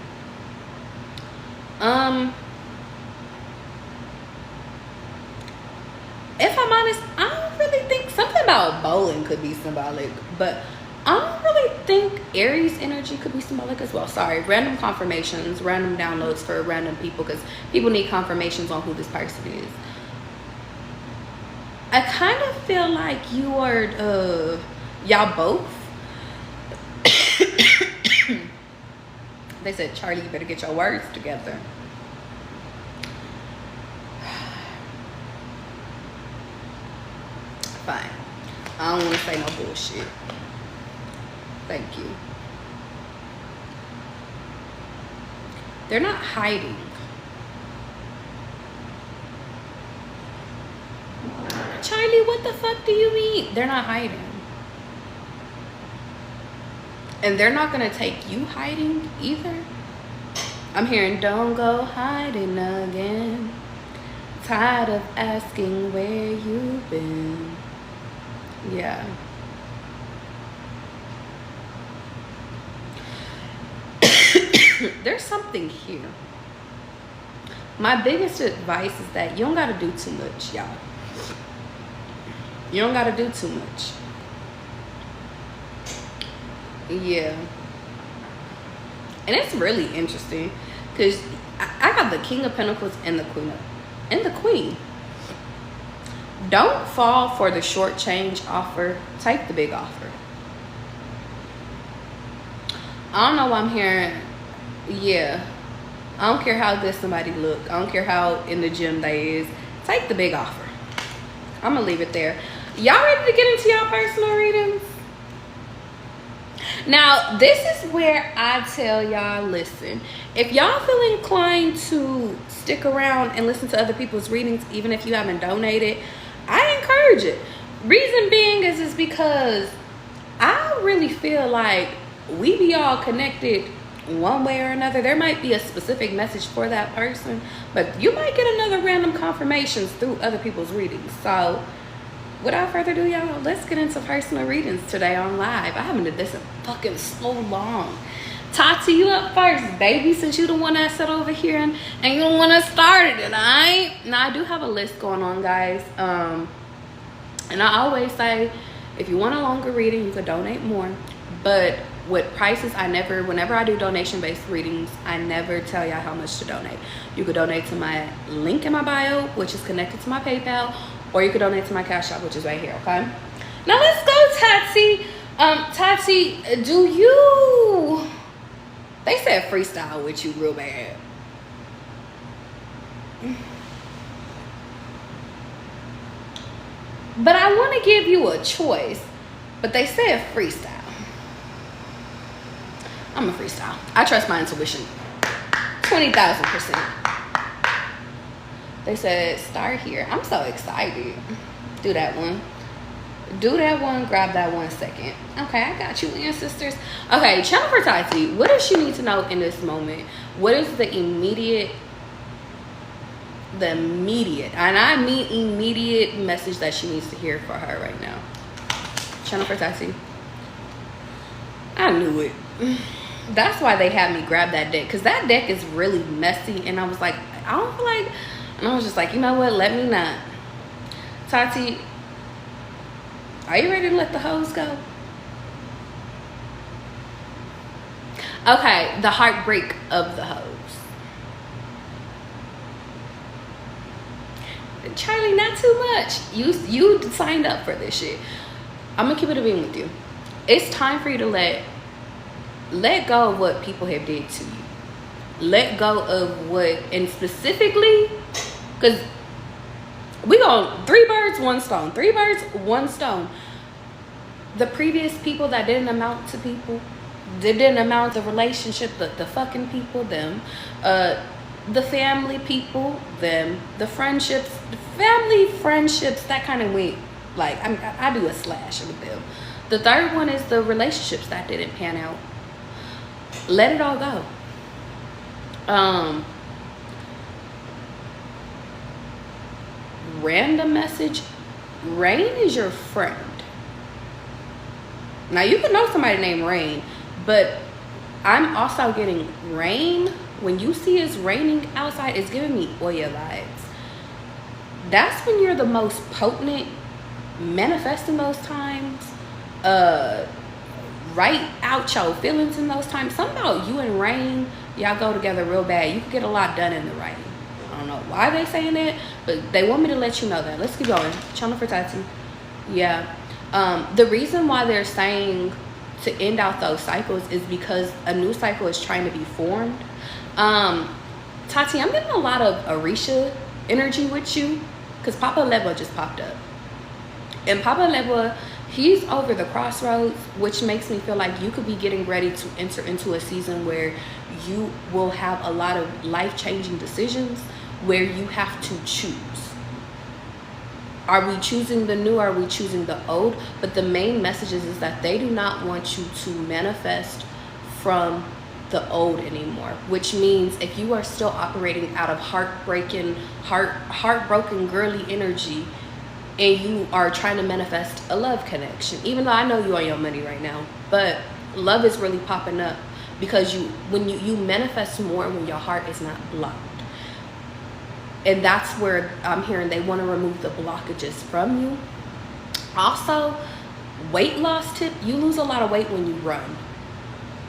If I'm honest, I don't really think, something about bowling could be symbolic, but I don't really think Aries energy could be symbolic as well. Sorry, random confirmations, random downloads for random people, because people need confirmations on who this person is. I kind of feel like you are, y'all both. They said, Charlie, you better get your words together. Fine. I don't want to say no bullshit. Thank you. They're not hiding. Charlie, what the fuck do you mean? They're not hiding. And they're not going to take you hiding either. I'm hearing, don't go hiding again. Tired of asking where you've been. Yeah. There's something here. My biggest advice is that you don't got to do too much, y'all. You don't got to do too much. Yeah. And it's really interesting because I got the King of Pentacles and the Queen. Don't fall for the short change offer. Take the big offer. I don't know why I'm hearing, yeah, I don't care how good somebody look. I don't care how in the gym they is. Take the big offer. I'm going to leave it there. Y'all ready to get into y'all personal readings? Now, this is where I tell y'all, listen, if y'all feel inclined to stick around and listen to other people's readings, even if you haven't donated, I encourage it. Reason being is because I really feel like we be all connected one way or another. There might be a specific message for that person, but you might get another random confirmations through other people's readings. So without further ado, y'all, let's get into personal readings today on live. I haven't did this in fucking so long. Tati, you up first, baby, since you the one that sat over here and you the one that started it, alright? Now, I do have a list going on, guys. And I always say, if you want a longer reading, you could donate more. But with prices, whenever I do donation-based readings, I never tell y'all how much to donate. You could donate to my link in my bio, which is connected to my PayPal, or you could donate to my Cash App, which is right here, okay? Now let's go, Tatsy. Tatsy, they said freestyle with you real bad. But I want to give you a choice. But they said freestyle. I'm a freestyle. I trust my intuition. 20,000%. They said start here. I'm so excited. Do that one. Do that one. Grab that 1 second. Okay, I got you, ancestors. Okay, channel for Tati. What does she need to know in this moment? What is the immediate, and I mean immediate message that she needs to hear for her right now? Channel for Tati. I knew it. That's why they had me grab that deck, because that deck is really messy, and I was like, I don't feel like, and I was just like, you know what, let me not. Tati, are you ready to let the hoes go? Okay, the heartbreak of the hoes. Charlie, not too much. You signed up for this shit. I'm gonna keep it a beam with you. It's time for you to let go of what people have did to you. Let go of what, and specifically, because we go 3 birds, 1 stone. 3 birds, 1 stone. The previous people that didn't amount to people, that didn't amount to relationship, the fucking people, them, the family people, them, the friendships, the family friendships, that kind of went, like, I do a slash with them. The third one is the relationships that didn't pan out. Let it all go. Random message. Rain is your friend. Now you could know somebody named Rain, but I'm also getting rain. When you see it's raining outside, it's giving me Oya vibes. That's when you're the most potent, manifesting those times. Write out your feelings in those times. Something about you and rain, y'all go together real bad. You can get a lot done in the rain. I don't know why they saying that, but they want me to let you know that. Let's keep going. Channel for Tati. Yeah. The reason why they're saying to end out those cycles is because a new cycle is trying to be formed. Tati, I'm getting a lot of Orisha energy with you, because Papa Lewa just popped up. And Papa Lewa, he's over the crossroads, which makes me feel like you could be getting ready to enter into a season where you will have a lot of life-changing decisions where you have to choose. Are we choosing the new? Are we choosing the old? But the main message is that they do not want you to manifest from the old anymore, which means if you are still operating out of heartbroken girly energy, and you are trying to manifest a love connection, even though I know you on your money right now, but love is really popping up because when you manifest more when your heart is not blocked. And that's where I'm hearing they want to remove the blockages from you. Also, weight loss tip, you lose a lot of weight when you run.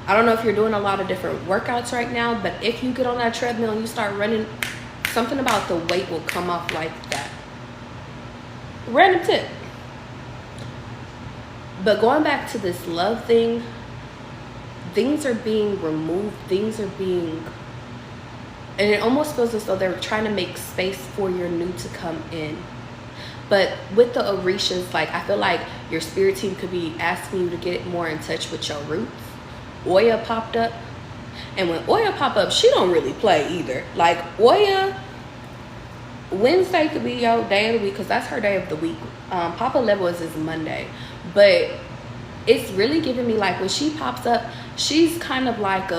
I don't know if you're doing a lot of different workouts right now, but if you get on that treadmill and you start running, something about the weight will come off like that. Random tip. But going back to this love thing, things are being removed, things are being, and it almost feels as though they're trying to make space for your new to come in. But with the Orishas, like, I feel like your spirit team could be asking you to get more in touch with your roots. Oya popped up, and when Oya pop up, she don't really play either. Like, Oya, Wednesday could be your day of the week because that's her day of the week. Papa Level is Monday, but it's really giving me like when she pops up, she's kind of like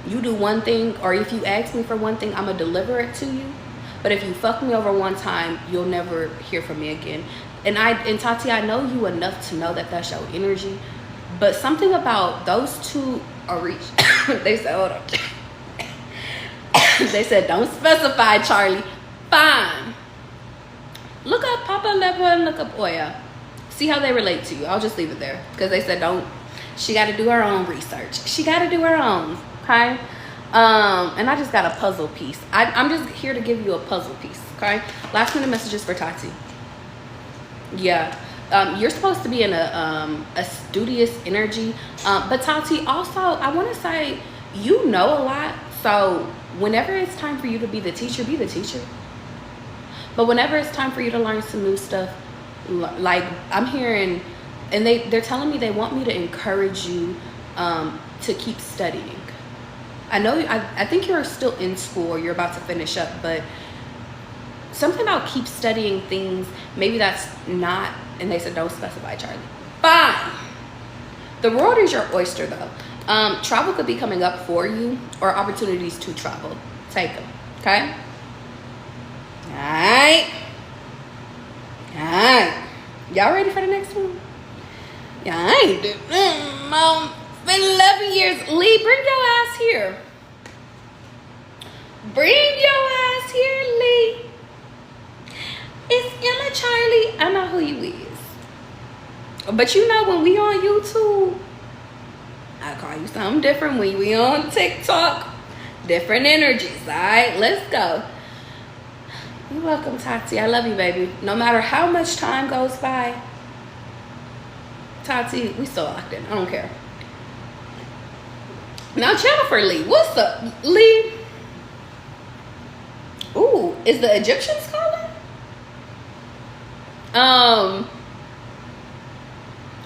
you do one thing, or if you ask me for one thing, I'm gonna deliver it to you. But if you fuck me over one time, you'll never hear from me again. And Tati, I know you enough to know that that's your energy. But something about those two are reached. They said, hold on. They said, don't specify, Charlie. Fine. Look up Papa Lewa and look up Oya. See how they relate to you. I'll just leave it there. Because they said don't. She got to do her own research. She got to do her own, okay? And I just got a puzzle piece. I'm just here to give you a puzzle piece, okay? Last minute messages for Tati. Yeah. You're supposed to be in a studious energy. But Tati, also, I want to say, you know a lot. So whenever it's time for you to be the teacher, be the teacher. But whenever it's time for you to learn some new stuff, like I'm hearing, and they're telling me they want me to encourage you to keep studying. I know, I think you're still in school or you're about to finish up, but something about keep studying things, maybe that's not, and they said don't specify, Charlie. Fine. The world is your oyster though. Travel could be coming up for you or opportunities to travel. Take them, okay? Alright. Y'all ready for the next one? Yeah, I ain't doing Mom, been 11 years. Lee, bring your ass here. Bring your ass here, Lee. It's Emma Charlie. I know who you is. But you know when we on YouTube, I call you something different. When we on TikTok, different energies. Alright, let's go. You're welcome, Tati. I love you, baby. No matter how much time goes by, Tati, we still locked in. I don't care. Now, Jennifer Lee. What's up, Lee? Ooh, is the Egyptians calling?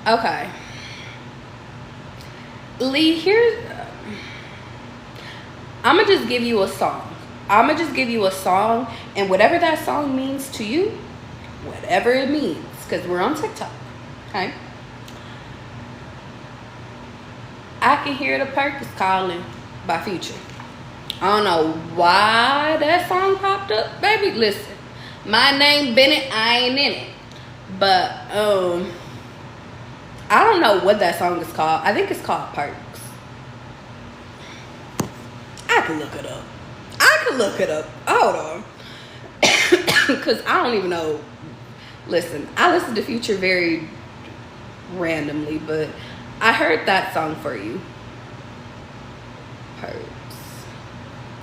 Okay. Lee, here's... I'm going to just give you a song. And whatever that song means to you, whatever it means, because we're on TikTok, okay? I Can Hear the Perkins Calling by Future. I don't know why that song popped up, baby. Listen, my name Bennett, I ain't in it. But, I don't know what that song is called. I think it's called Perks. I can look it up. Hold on. Because I don't even know. Listen, I listen to Future very randomly, but I heard that song for you. Perks.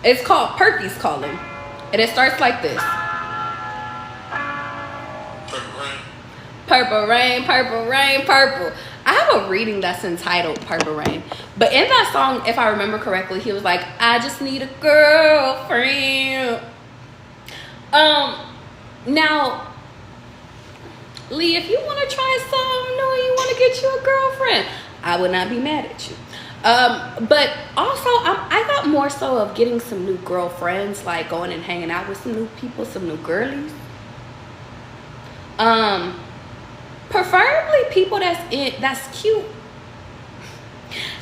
It's called Perky's Calling. And it starts like this. Purple rain, purple rain, purple. I have a reading that's entitled Purple Rain. But in that song, if I remember correctly, he was like, I just need a girlfriend. Now, Lee, if you want to try something new and you want to get you a girlfriend, I would not be mad at you. But also, I got more so of getting some new girlfriends, like going and hanging out with some new people, some new girlies. Preferably people that's cute.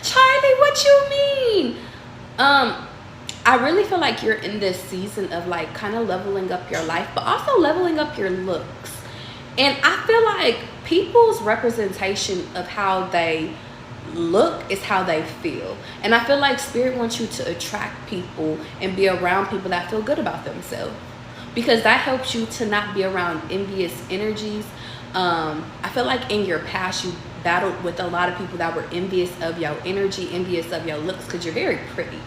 Charlie, what you mean? I really feel like you're in this season of like kind of leveling up your life, but also leveling up your looks. And I feel like people's representation of how they look is how they feel. And I feel like Spirit wants you to attract people and be around people that feel good about themselves, because that helps you to not be around envious energies. I feel like in your past you battled with a lot of people that were envious of your energy, envious of your looks, because you're very pretty.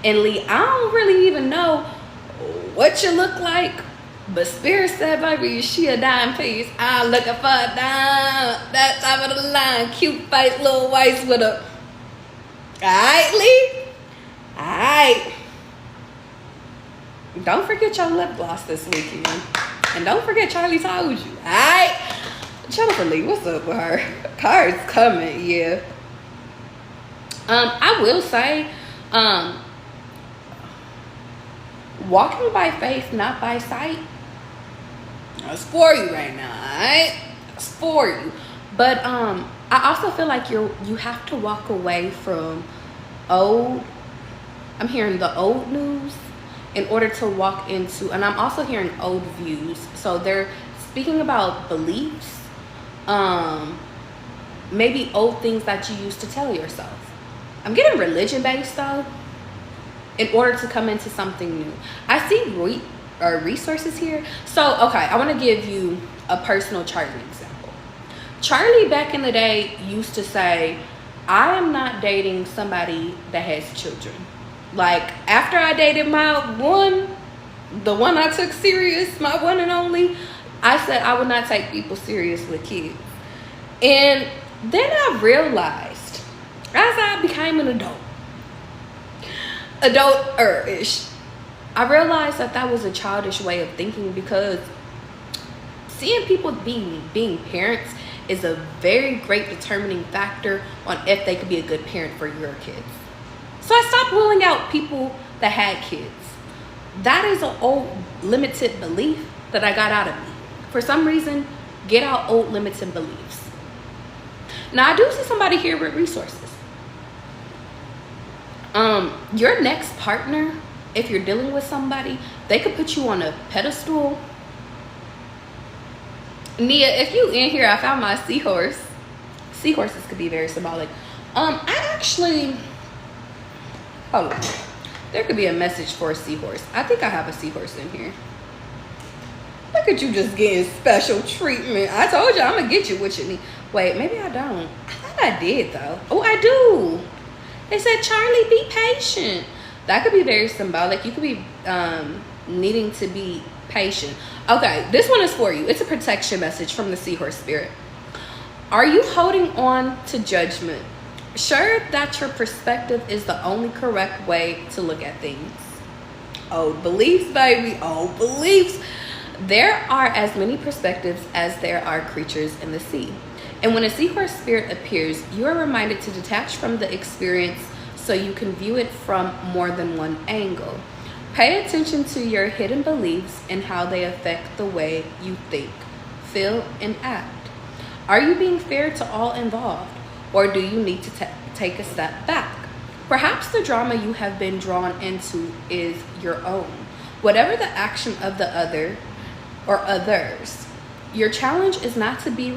And Lee, I don't really even know what you look like, but Spirit said, baby, she a dime piece. I'm looking for a dime, that top of the line, cute face, little waist with a... Alright, Lee? Alright. Don't forget your lip gloss this weekend. And don't forget Charlie told you. Alright? Jennifer Lee, what's up with her? Card's coming, yeah. I will say, walking by faith, not by sight. That's for you right now, alright? That's for you. But I also feel like you have to walk away from I'm hearing the old news in order to walk into, and I'm also hearing old views. So they're speaking about beliefs, maybe old things that you used to tell yourself. I'm getting religion based though, in order to come into something new. I see resources here. So, okay, I want to give you a personal Charlie example. Charlie back in the day used to say, I am not dating somebody that has children. Like, after I dated the one I took serious, my one and only, I said I would not take people serious with kids. And then I realized, as I became an adult-ish, I realized that was a childish way of thinking, because seeing people being parents is a very great determining factor on if they could be a good parent for your kids. So I stopped ruling out people that had kids. That is an old limited belief that I got out of me. For some reason, get out old limited beliefs. Now, I do see somebody here with resources. Your next partner, if you're dealing with somebody, they could put you on a pedestal. Nia, if you in here, I found my seahorse. Seahorses could be very symbolic. I actually, hold on. There could be a message for a seahorse. I think I have a seahorse in here. Look at you just getting special treatment. I told you I'm gonna get you what you need. Wait, maybe I don't. I thought I did though. Oh, I do. They said, Charlie, be patient. That could be very symbolic. You could be needing to be patient. Okay, this one is for you. It's a protection message from the seahorse spirit. Are you holding on to judgment? Sure that your perspective is the only correct way to look at things. Old beliefs, baby. Old beliefs. There are as many perspectives as there are creatures in the sea. And when a seahorse spirit appears, you are reminded to detach from the experience so you can view it from more than one angle. Pay attention to your hidden beliefs and how they affect the way you think, feel, and act. Are you being fair to all involved, or do you need to take a step back? Perhaps the drama you have been drawn into is your own. Whatever the action of the other or others, your challenge is not to be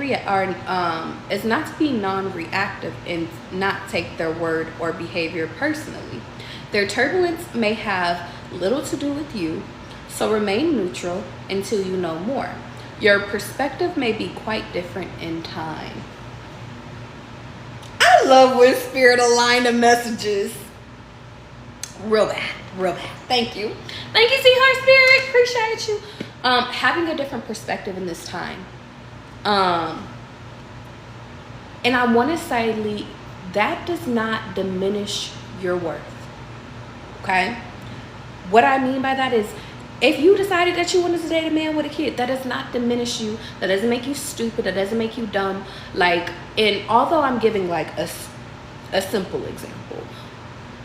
non-reactive and not take their word or behavior personally. Their turbulence may have little to do with you, so remain neutral until you know more. Your perspective may be quite different in time. I love when spirit align the messages. Real bad, real bad. Thank you. Thank you, Seahorse Spirit. Appreciate you. Having a different perspective in this time. And I want to say, Lee, that does not diminish your worth. Okay? What I mean by that is, if you decided that you wanted to date a man with a kid, that does not diminish you. That doesn't make you stupid. That doesn't make you dumb. Like, and although I'm giving like a simple example,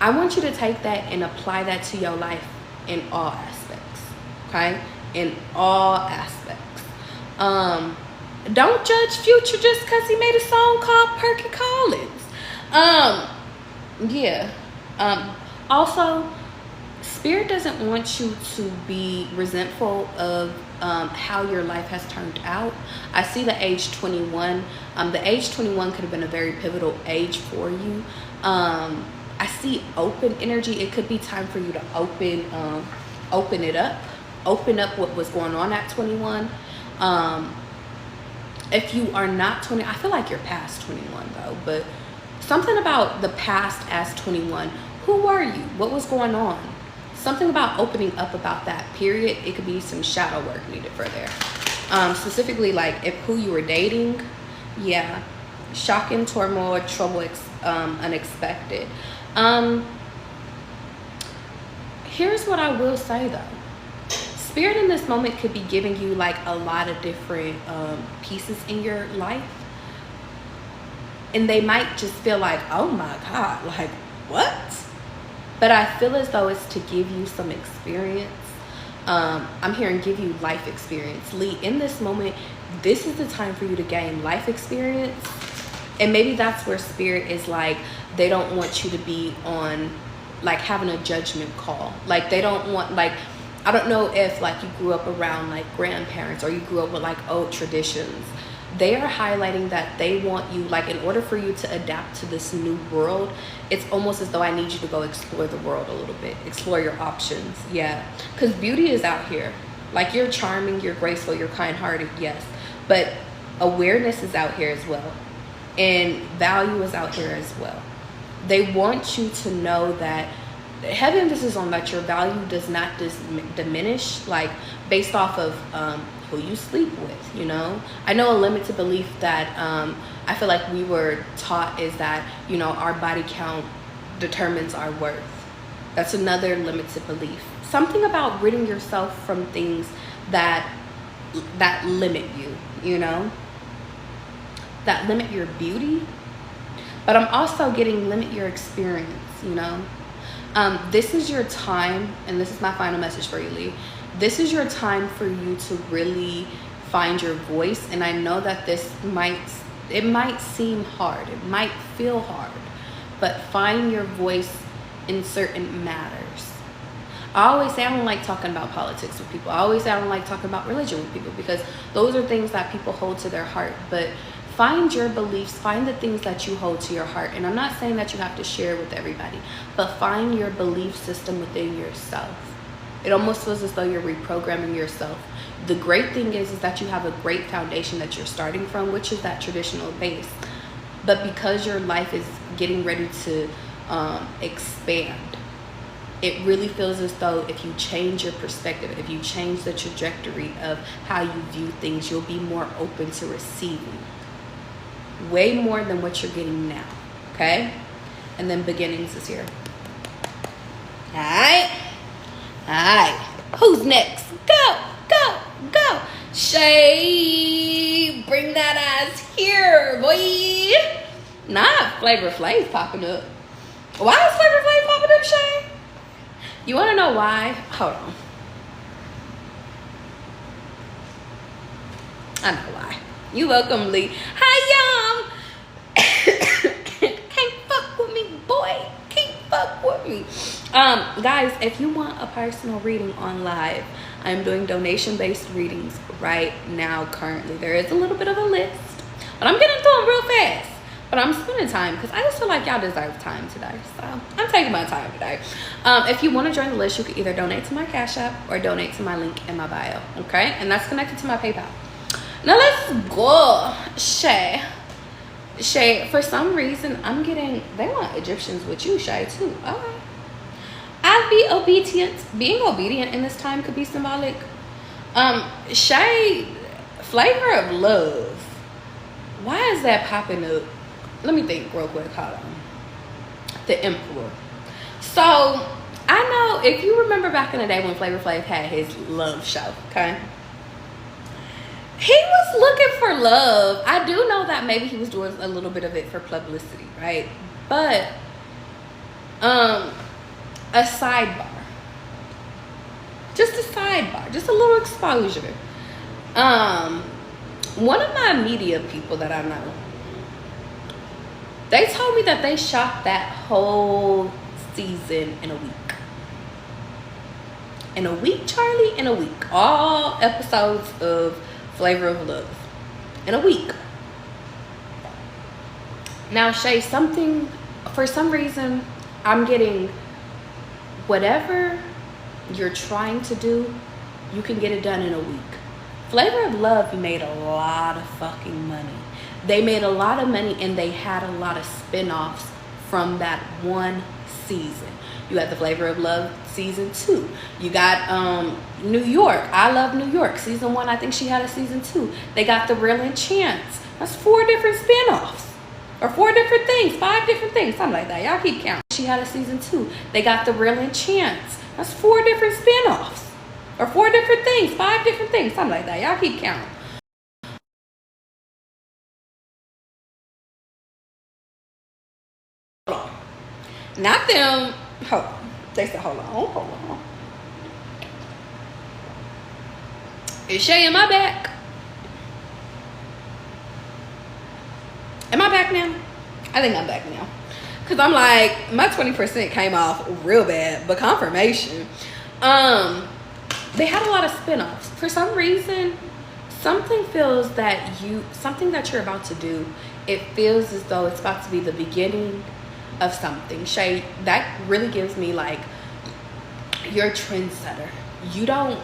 I want you to take that and apply that to your life in all aspects. Okay? In all aspects. Don't judge Future just because he made a song called Perky Collins. Also, Spirit doesn't want you to be resentful of how your life has turned out. I see the age 21. The age 21 could have been a very pivotal age for you. I see open energy. It could be time for you to open it up. Open up what was going on at 21. If you are not 20, I feel like you're past 21 though, but something about the past as 21. Who were you? What was going on? Something about opening up about that period. It could be some shadow work needed for there. Specifically, like if who you were dating, yeah, shocking, turmoil, trouble, unexpected. Here's what I will say though. Spirit in this moment could be giving you like a lot of different pieces in your life, and they might just feel like, oh my God, like what? But I feel as though it's to give you some experience. I'm hearing give you life experience. Lee, in this moment, this is the time for you to gain life experience. And maybe that's where Spirit is like, they don't want you to be on like having a judgment call. Like they don't want, like, I don't know if like you grew up around like grandparents or you grew up with like old traditions. They are highlighting that they want you, like in order for you to adapt to this new world, it's almost as though I need you to go explore the world a little bit, explore your options. Yeah, because beauty is out here. Like you're charming, you're graceful, you're kind-hearted, yes, but awareness is out here as well. and value is out here as well. They want you to know that heavy emphasis on that your value does not diminish, like based off of who you sleep with, you know. I know a limited belief that I feel like we were taught is that, you know, our body count determines our worth. That's another limited belief. Something about ridding yourself from things that limit you, you know, that limit your beauty. But I'm also getting limit your experience, you know. This is your time, and this is my final message for you, Lee. This is your time for you to really find your voice. And I know that it might seem hard, it might feel hard, but find your voice in certain matters. I always say I don't like talking about politics with people. I always say I don't like talking about religion with people, because those are things that people hold to their heart. But find your beliefs, find the things that you hold to your heart. And I'm not saying that you have to share with everybody, but find your belief system within yourself. It almost feels as though you're reprogramming yourself. The great thing is that you have a great foundation that you're starting from, which is that traditional base. But because your life is getting ready to expand, it really feels as though if you change your perspective, if you change the trajectory of how you view things, you'll be more open to receiving. Way more than what you're getting now, okay? And then beginnings is here. All right. Who's next? Go. Shay, bring that ass here, boy. Not Flavor Flav popping up. Why is Flavor Flav popping up, Shay? You want to know why? Hold on. I know why. You welcome, Lee. Hi, y'all. Can't fuck with me, boy. Can't fuck with me. Guys, if you want a personal reading on live, I'm doing donation-based readings right now. Currently, there is a little bit of a list, but I'm getting through them real fast. But I'm spending time because I just feel like y'all deserve time today. So I'm taking my time today. If you want to join the list, you can either donate to my Cash App or donate to my link in my bio. Okay, and that's connected to my PayPal. Now let's go. Shay, for some reason, I'm getting, they want Egyptians with you, Shay, too. All right. I'll be obedient. Being obedient in this time could be symbolic. Shay, flavor of love. Why is that popping up? Let me think real quick. Hold on. The Emperor. So, I know if you remember back in the day when Flavor Flav had his love show, okay? He was looking for love. I do know that maybe he was doing a little bit of it for publicity, right? But a sidebar. Just a sidebar. Just a little exposure. One of my media people that I know, they told me that they shot that whole season in a week. In a week, Charlie? In a week. All episodes of Flavor of Love in a week. Now, Shay, for some reason, I'm getting whatever you're trying to do, you can get it done in a week. Flavor of Love made a lot of fucking money. They made a lot of money, and they had a lot of spin-offs from that one season. You had the Flavor of Love season 2. You got New York. I Love New York. Season 1, I think she had a season 2. They got The Real Enchants. That's 4 different spin-offs. Or 4 different things. 5 different things. Something like that. Y'all keep counting. She had a season 2. They got The Real Enchants. That's 4 different spin-offs. Or 4 different things. 5 different things. Something like that. Y'all keep counting. Hold on. Not them. Hold on. They said, hold on. Is Shay, am I back? Am I back now? I think I'm back now. Because I'm like, my 20% came off real bad. But confirmation. They had a lot of spinoffs. For some reason, something that you're about to do, it feels as though it's about to be the beginning of something. Shay, that really gives me like, you're a trendsetter. You don't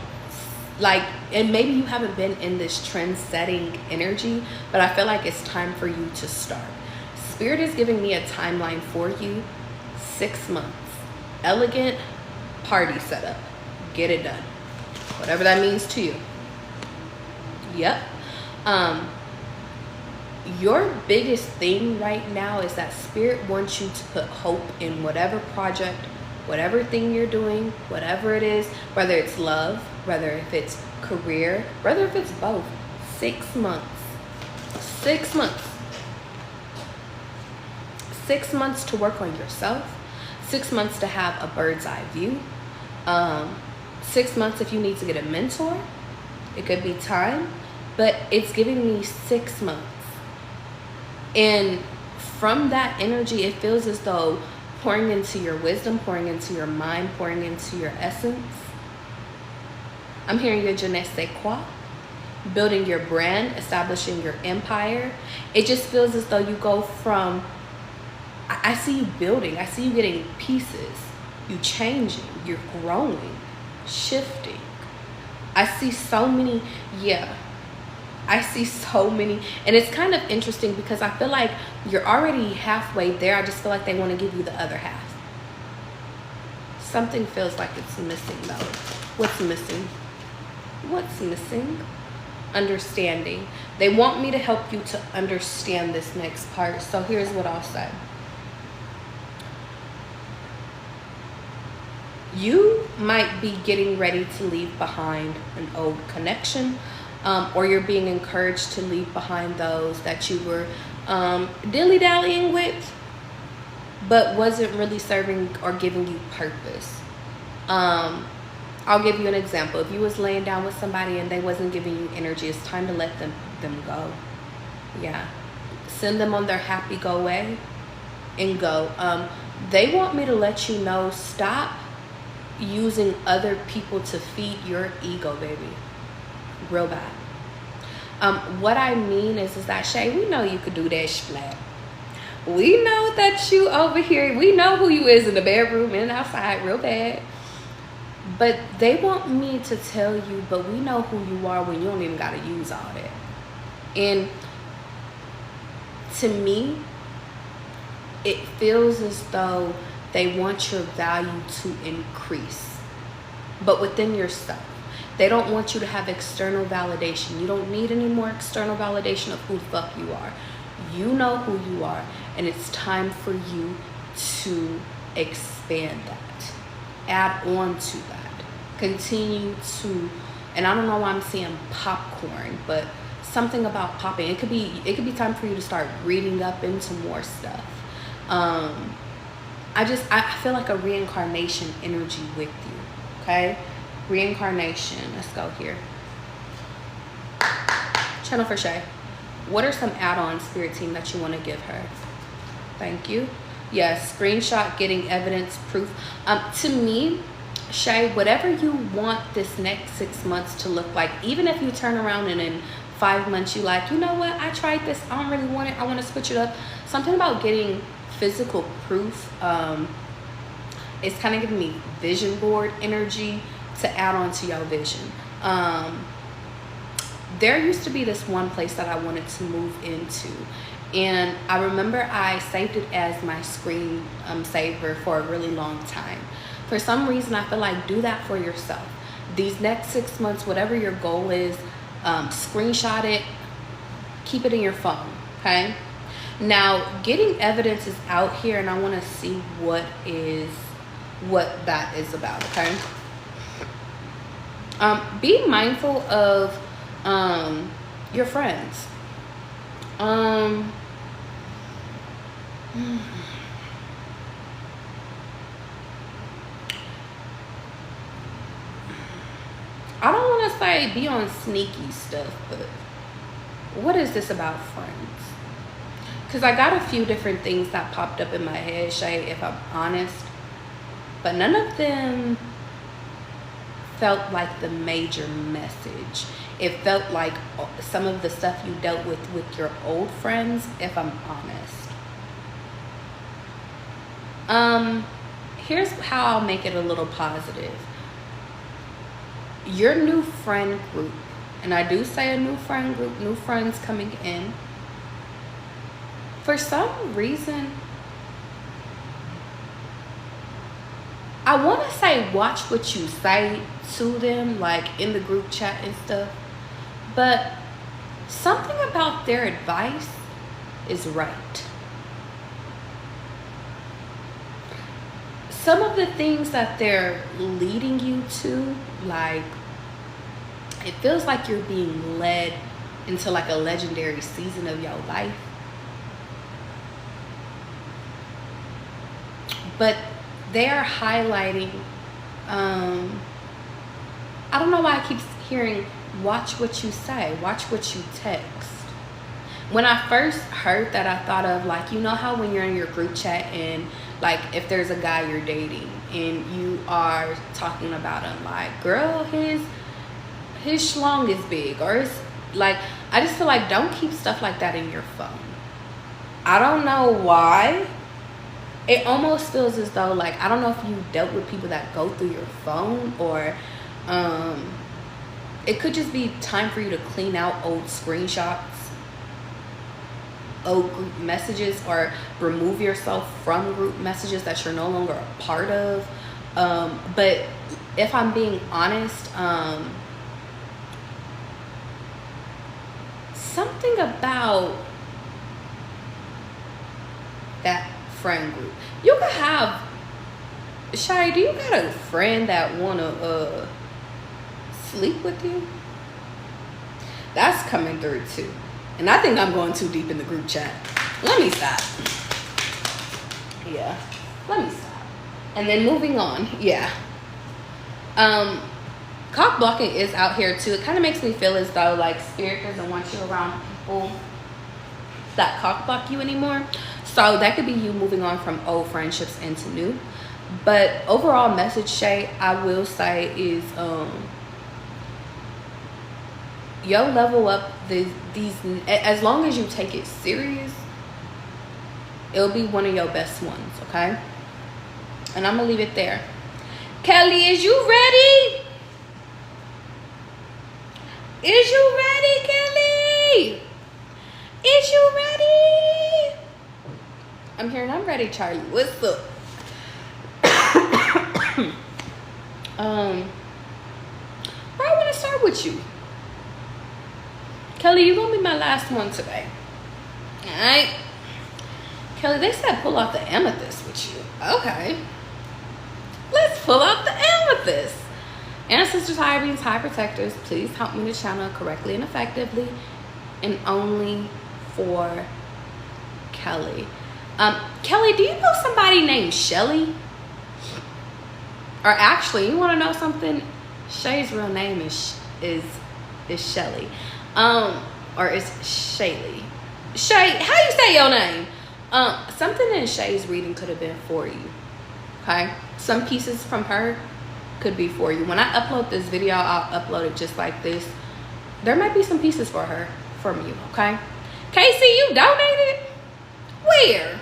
like, and maybe you haven't been in this trend setting energy, but I feel like it's time for you to start. Spirit is giving me a timeline for you. 6 months. Elegant party setup. Get it done. Whatever that means to you. Yep. Your biggest thing right now is that Spirit wants you to put hope in whatever project, whatever thing you're doing, whatever it is, whether it's love, whether if it's career, whether if it's both. 6 months. 6 months. 6 months to work on yourself. 6 months to have a bird's eye view. 6 months if you need to get a mentor. It could be time, but it's giving me 6 months. And from that energy, it feels as though pouring into your wisdom, pouring into your mind, pouring into your essence. I'm hearing your je ne sais quoi, building your brand, establishing your empire. It just feels as though you go from, I see you building, I see you getting pieces, you changing, you're growing, shifting. I see so many, I see so many, and it's kind of interesting because I feel like you're already halfway there. I just feel like they want to give you the other half. Something feels like it's missing though. What's missing? What's missing? Understanding. They want me to help you to understand this next part. So here's what I'll say. You might be getting ready to leave behind an old connection, or you're being encouraged to leave behind those that you were dilly-dallying with, but wasn't really serving or giving you purpose. I'll give you an example. If you was laying down with somebody and they wasn't giving you energy, it's time to let them go. Yeah. Send them on their happy go way and go. They want me to let you know, stop using other people to feed your ego, baby. Real bad. What I mean is that, Shay, we know you could do that flat. We know that you over here, we know who you is in the bedroom and outside real bad. But they want me to tell you, but we know who you are when you don't even got to use all that. And to me, it feels as though they want your value to increase, but within yourself. They don't want you to have external validation. You don't need any more external validation of who the fuck you are. You know who you are, and it's time for you to expand that. Add on to that. Continue to, and I don't know why I'm seeing popcorn, but something about popping. It could be time for you to start reading up into more stuff. I feel like a reincarnation energy with you. Okay? Reincarnation. Let's go here. Channel for Shay. What are some add-ons, Spirit Team, that you want to give her? Thank you. Yes, screenshot, getting evidence, proof. To me, Shay, whatever you want this next 6 months to look like, even if you turn around and in 5 months you like, you know what, I tried this, I don't really want it, I want to switch it up. Something about getting physical proof. It's kind of giving me vision board energy to add on to your vision. There used to be this one place that I wanted to move into, and I remember I saved it as my screen saver for a really long time. For some reason, I feel like do that for yourself. These next 6 months, whatever your goal is, screenshot it, keep it in your phone, okay? Now, getting evidence is out here, and I want to see what that is about, okay? Be mindful of your friends. I don't want to say be on sneaky stuff, but what is this about friends? Because I got a few different things that popped up in my head, Shay, if I'm honest, but none of them felt like the major message. It felt like some of the stuff you dealt with your old friends, if I'm honest. Here's how I'll make it a little positive. your new friend group, and I do say a new friend group, new friends coming in, for some reason, I want to say watch what you say to them, like in the group chat and stuff, but something about their advice is right. Some of the things that they're leading you to, like, it feels like you're being led into like a legendary season of your life. But they are highlighting, I don't know why I keep hearing, watch what you say, watch what you text. When I first heard that, I thought of, like, you know how when you're in your group chat and, like, if there's a guy you're dating and you are talking about him, like, girl, his schlong is big, or it's like, I just feel like don't keep stuff like that in your phone. I don't know why. It almost feels as though, like, I don't know if you dealt with people that go through your phone, or it could just be time for you to clean out old screenshots, old group messages, or remove yourself from group messages that you're no longer a part of. But if I'm being honest, something about that friend group. You could have, Shay, do you got a friend that wanna sleep with you? That's coming through too. And I think I'm going too deep in the group chat. Let me stop. Yeah, let me stop. And then moving on, yeah. Cock blocking is out here too. It kind of makes me feel as though, like, spirit doesn't want you around people that cock block you anymore. So that could be you moving on from old friendships into new. But overall message, Shay, I will say is, yo, level up these, as long as you take it serious, it'll be one of your best ones, okay? And I'm gonna leave it there. Kelly, is you ready? Is you ready, Kelly? Is you ready? I'm here and I'm ready, Charlie. What's up? Where I want to start with you. Kelly, you're gonna be my last one today. Alright. Kelly, they said pull out the amethyst with you. Okay. Let's pull out the amethyst. Ancestors, high beings, high protectors, please help me to channel correctly and effectively, and only for Kelly. Kelly, do you know somebody named Shelly? Or actually, you want to know something? Shay's real name is Shelly. Or is Shaylee. Shay, how you say your name? Something in Shay's reading could have been for you. Okay? Some pieces from her could be for you. When I upload this video, I'll upload it just like this. There might be some pieces for her from you, okay? Casey, you donated? Where?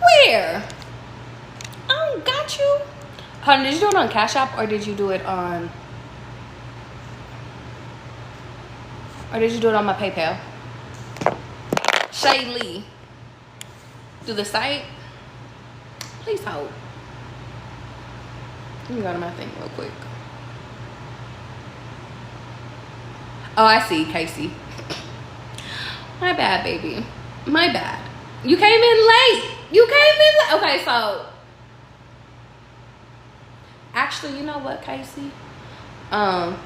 Where? I don't got you. Honey, did you do it on Cash App, or did you do it on, or did you do it on my PayPal? Shay Lee. Do the site? Please hold. Let me go to my thing real quick. Oh, I see, Casey. My bad, baby. My bad. You came in late. You came in late. Okay, so actually, you know what, Casey? I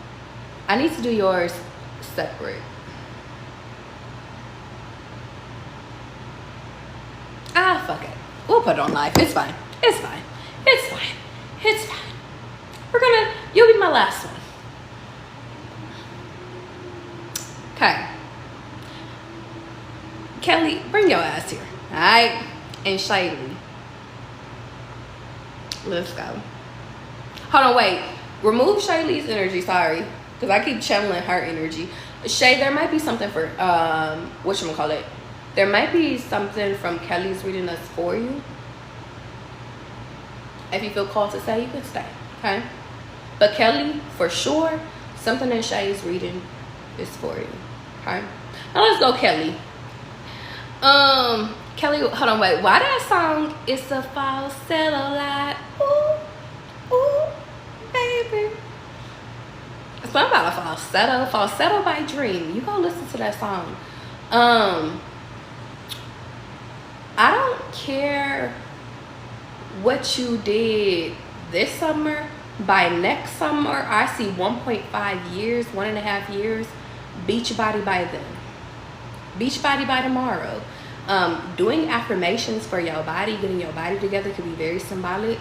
need to do yours separate. Ah, fuck it. We'll put it on live. It's fine. It's fine. It's fine. It's fine. You'll be my last one. Okay. Kelly, bring your ass here. All right? And Shaylee. Let's go. Hold on, wait. Remove Shaylee's energy, sorry. Because I keep channeling her energy. Shay, there might be something for, whatchamacallit. There might be something from Kelly's reading us for you. If you feel called to stay, you can stay. Okay? But Kelly, for sure, something in Shay's reading is for you. Okay? Now let's go, Kelly. Kelly, hold on, wait. Why that song? It's a falsetto like, ooh, ooh, baby. It's not about a falsetto. Falsetto by Dream. You go listen to that song. I don't care what you did this summer. By next summer, I see 1.5 years, 1.5 years. Beach body by then. Beach body by tomorrow. Doing affirmations for your body, getting your body together could be very symbolic.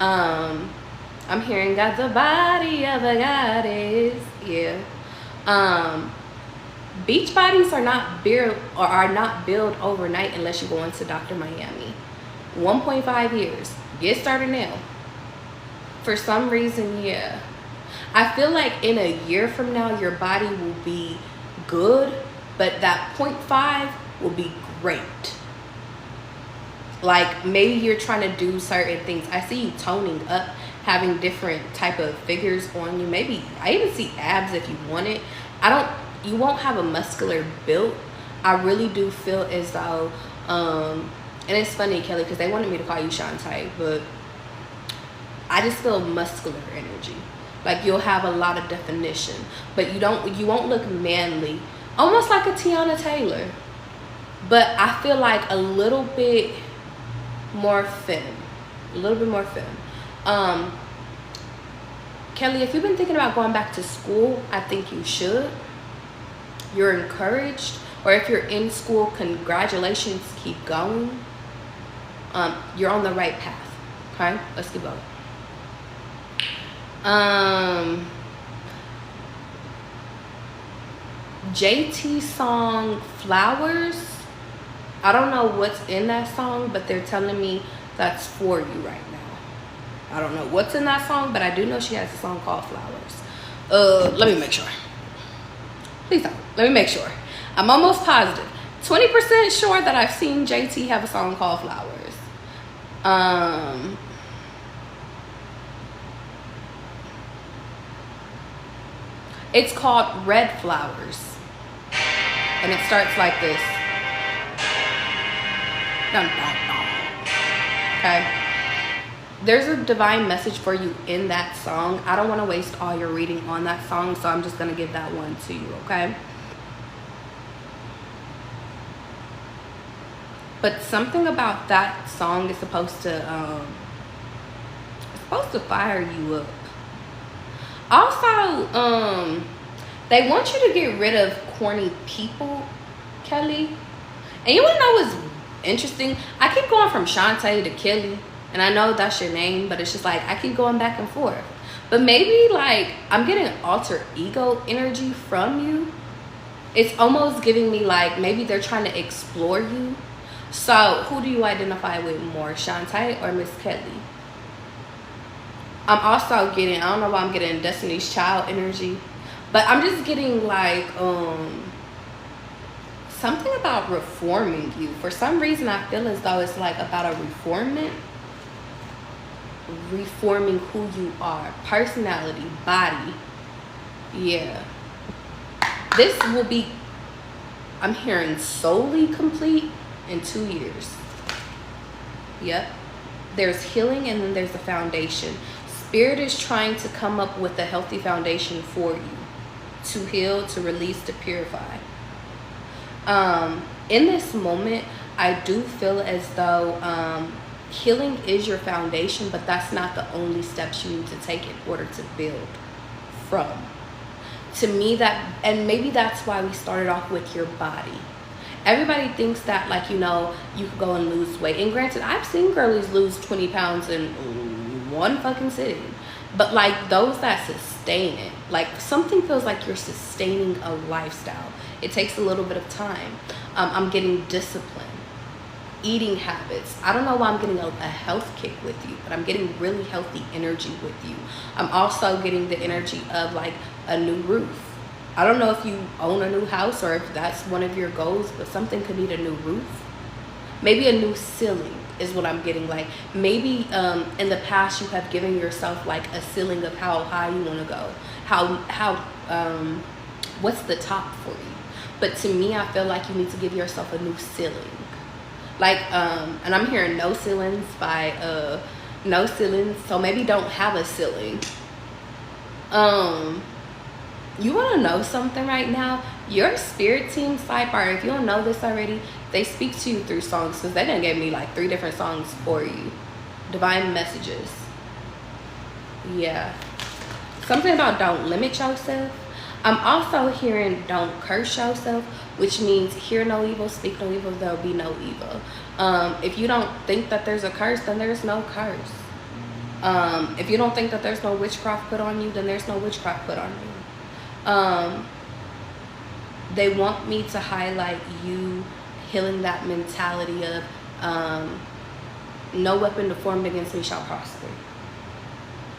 I'm hearing got the body of a goddess. Yeah. Beach bodies are not built overnight unless you go into Dr. Miami. 1.5 years. Get started now. For some reason, yeah. I feel like in a year from now, your body will be good, but that 0.5 will be great. Like maybe you're trying to do certain things. I see you toning up, having different type of figures on you. Maybe I even see abs if you want it. You won't have a muscular build. I really do feel as though, and it's funny, Kelly, because they wanted me to call you Shantae, but I just feel muscular energy. Like you'll have a lot of definition, but you won't look manly, almost like a Tiana Taylor. But I feel like a little bit more femme, a little bit more femme. Kelly, if you've been thinking about going back to school, I think you should. You're encouraged, or if you're in school, congratulations, keep going. You're on the right path. Okay, let's keep going. JT song Flowers. I don't know what's in that song, but they're telling me that's for you right now. I don't know what's in that song, but I do know she has a song called Flowers. Let me make sure. Please don't. Let me make sure. I'm almost positive. 20% sure that I've seen JT have a song called Flowers. It's called Red Flowers. And it starts like this. Dun, dun, dun. Okay? There's a divine message for you in that song. I don't want to waste all your reading on that song, so I'm just going to give that one to you, okay? But something about that song is supposed to fire you up. Also, they want you to get rid of corny people, Kelly. And you want to know what's interesting? I keep going from Shantae to Kelly. And I know that's your name, but it's just like I keep going back and forth. But maybe like I'm getting alter ego energy from you. It's almost giving me like maybe they're trying to explore you. So who do you identify with more, Shantae or Miss Kelly? I'm also getting, I don't know why I'm getting Destiny's Child energy, but I'm just getting like something about reforming you. For some reason I feel as though it's like about a reforming who you are, personality, body. Yeah, this will be, I'm hearing, solely complete in 2 years. Yep, there's healing and then there's the foundation. Spirit is trying to come up with a healthy foundation for you to heal, to release, to purify. In this moment I do feel as though healing is your foundation, but that's not the only steps you need to take in order to build from. To me, that, and maybe that's why we started off with your body. Everybody thinks that, like, you know, you could go and lose weight. And granted, I've seen girlies lose 20 pounds in one fucking sitting. But like those that sustain it, like something feels like you're sustaining a lifestyle. It takes a little bit of time. I'm getting discipline. Eating habits. I don't know why I'm getting a health kick with you, but I'm getting really healthy energy with you. I'm also getting the energy of like a new roof. I don't know if you own a new house or if that's one of your goals, but something could need a new roof. maybe a new ceiling is what I'm getting. Like maybe in the past you have given yourself like a ceiling of how high you want to go, how what's the top for you. But to me, I feel like you need to give yourself a new ceiling. Like and I'm hearing no ceilings by no ceilings, so maybe don't have a ceiling. You want to know something right now? Your spirit team, sidebar, if you don't know this already, they speak to you through songs, because they done gave me like 3 different songs for you. Divine messages. Yeah. Something about don't limit yourself. I'm also hearing don't curse yourself, which means hear no evil, speak no evil, there'll be no evil. If you don't think that there's a curse, then there's no curse. If you don't think that there's no witchcraft put on you, then there's no witchcraft put on you. They want me to highlight you healing that mentality of no weapon formed against me shall prosper.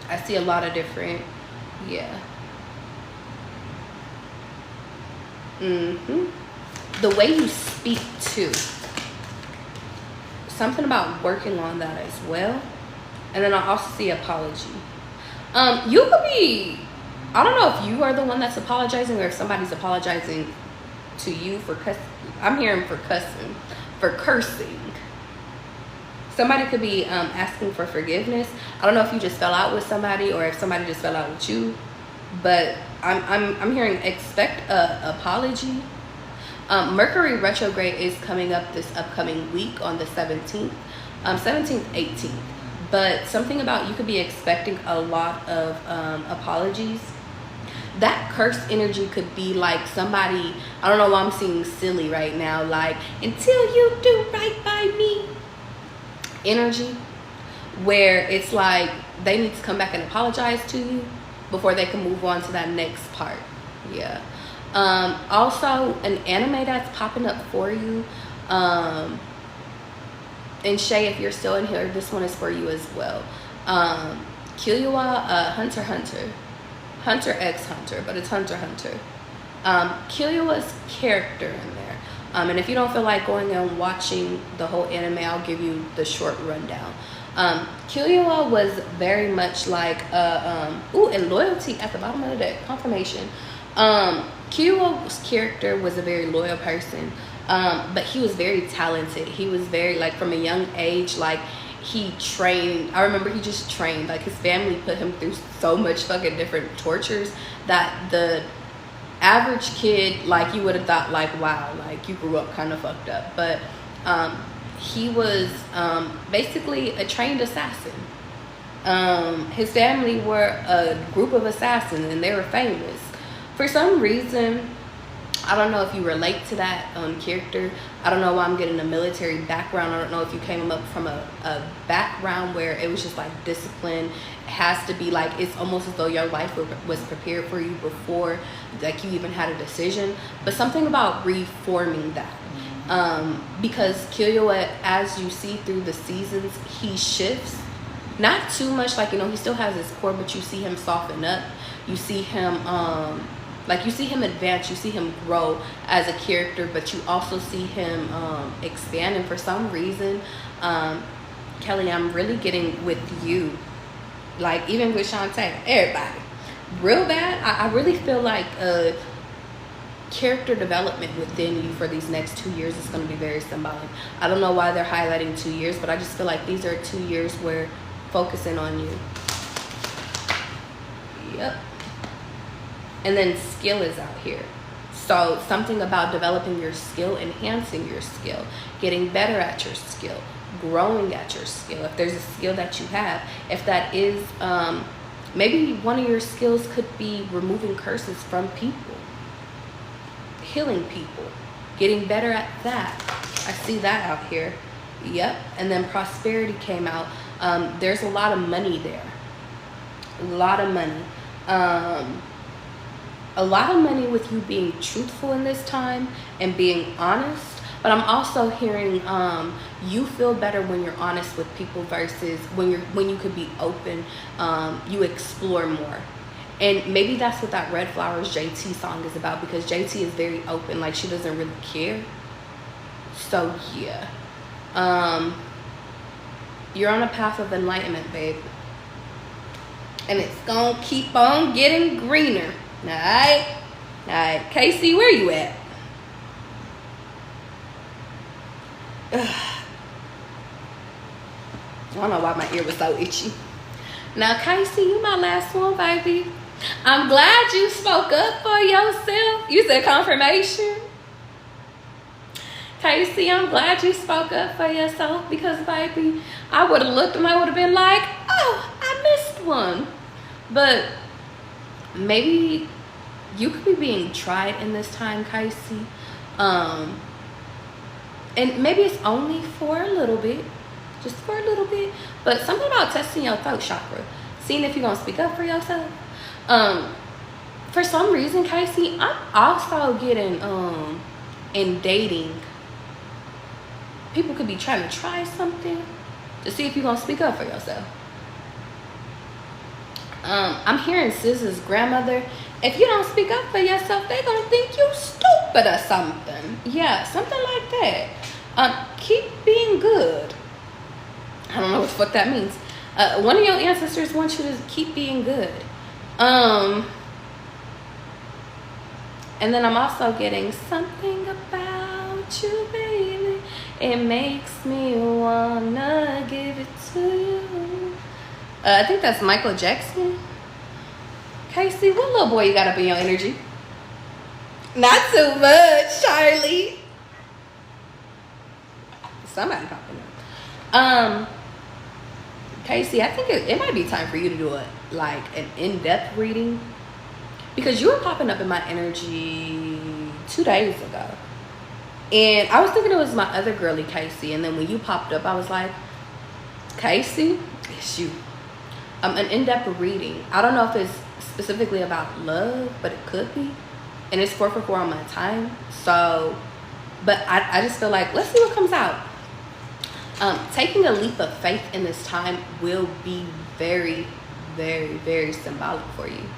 I see a lot of different, yeah. The way you speak too. Something about working on that as well. And then I also see apology. You could be, I don't know if you are the one that's apologizing or if somebody's apologizing to you for cussing. I'm hearing for cussing, for cursing. Somebody could be asking for forgiveness. I don't know if you just fell out with somebody or if somebody just fell out with you, but I'm hearing expect a apology. Mercury retrograde is coming up this upcoming week on the 17th, 17th, 18th. But something about you could be expecting a lot of apologies. That cursed energy could be like somebody, I don't know why I'm seeing silly right now, like until you do right by me energy, where it's like they need to come back and apologize to you before they can move on to that next part. Yeah. Also an anime that's popping up for you, and Shay, if you're still in here, this one is for you as well. Killua, Hunter x Hunter, but it's Hunter. Killua's character in there. And if you don't feel like going and watching the whole anime, I'll give you the short rundown. Killua was very much like, and loyalty at the bottom of the deck, confirmation. Killua's character was a very loyal person. But he was very talented. He was very, like, from a young age, like, he trained. I remember he just trained. Like, his family put him through so much fucking different tortures that the average kid, like, you would have thought, like, wow, like, you grew up kind of fucked up. But he was basically a trained assassin. His family were a group of assassins, and they were famous. For some reason, I don't know if you relate to that character. I don't know why I'm getting a military background. I don't know if you came up from a background where it was just like discipline. It has to be like, it's almost as though your life was prepared for you before like you even had a decision. But something about reforming that. Because Killua, as you see through the seasons, he shifts. Not too much, like, you know, he still has his core, but you see him soften up. You see him like, you see him advance, you see him grow as a character, but you also see him expand. And for some reason, Kelly, I'm really getting with you, like, even with Shantae, everybody, real bad. I really feel like character development within you for these next 2 years is going to be very symbolic. I don't know why they're highlighting 2 years, but I just feel like these are 2 years where focusing on you. Yep. And then skill is out here. So something about developing your skill, enhancing your skill, getting better at your skill, growing at your skill. If there's a skill that you have, if that is, maybe one of your skills could be removing curses from people, healing people, getting better at that. I see that out here. Yep. And then prosperity came out. There's a lot of money there. A lot of money. A lot of money with you being truthful in this time and being honest. But I'm also hearing you feel better when you're honest with people versus when you could be open. You explore more. And maybe that's what that Red Flowers JT song is about, because JT is very open. Like, she doesn't really care. So yeah. You're on a path of enlightenment, babe. And it's gonna keep on getting greener. Alright? Alright. Casey, where you at? I don't know why my ear was so itchy. Now, Casey, you my last one, baby. I'm glad you spoke up for yourself. You said confirmation. Casey, I'm glad you spoke up for yourself because, baby, I would have looked and I would have been like, oh, I missed one. But maybe you could be being tried in this time, Casey. And maybe it's only for a little bit. Just for a little bit. But something about testing your throat chakra. Seeing if you're going to speak up for yourself. For some reason, Casey, I'm also getting in dating, people could be trying to try something to see if you're gonna speak up for yourself. I'm hearing SZA's grandmother, if you don't speak up for yourself, they gonna think you stupid or something. Yeah, something like that. Keep being good. I don't know what the fuck that means. One of your ancestors wants you to keep being good. And then I'm also getting something about you, baby. It makes me wanna give it to you. I think that's Michael Jackson. Casey, what little boy you got up in your energy? Not too much, Charlie. Somebody popping up. Casey, I think it might be time for you to do an in-depth reading. Because you were popping up in my energy 2 days ago. And I was thinking it was my other girly, Casey. And then when you popped up, I was like, Casey, it's you. An in-depth reading. I don't know if it's specifically about love, but it could be. And it's 4 for 4 on my time. So, but I just feel like, let's see what comes out. Taking a leap of faith in this time will be very, very, very symbolic for you.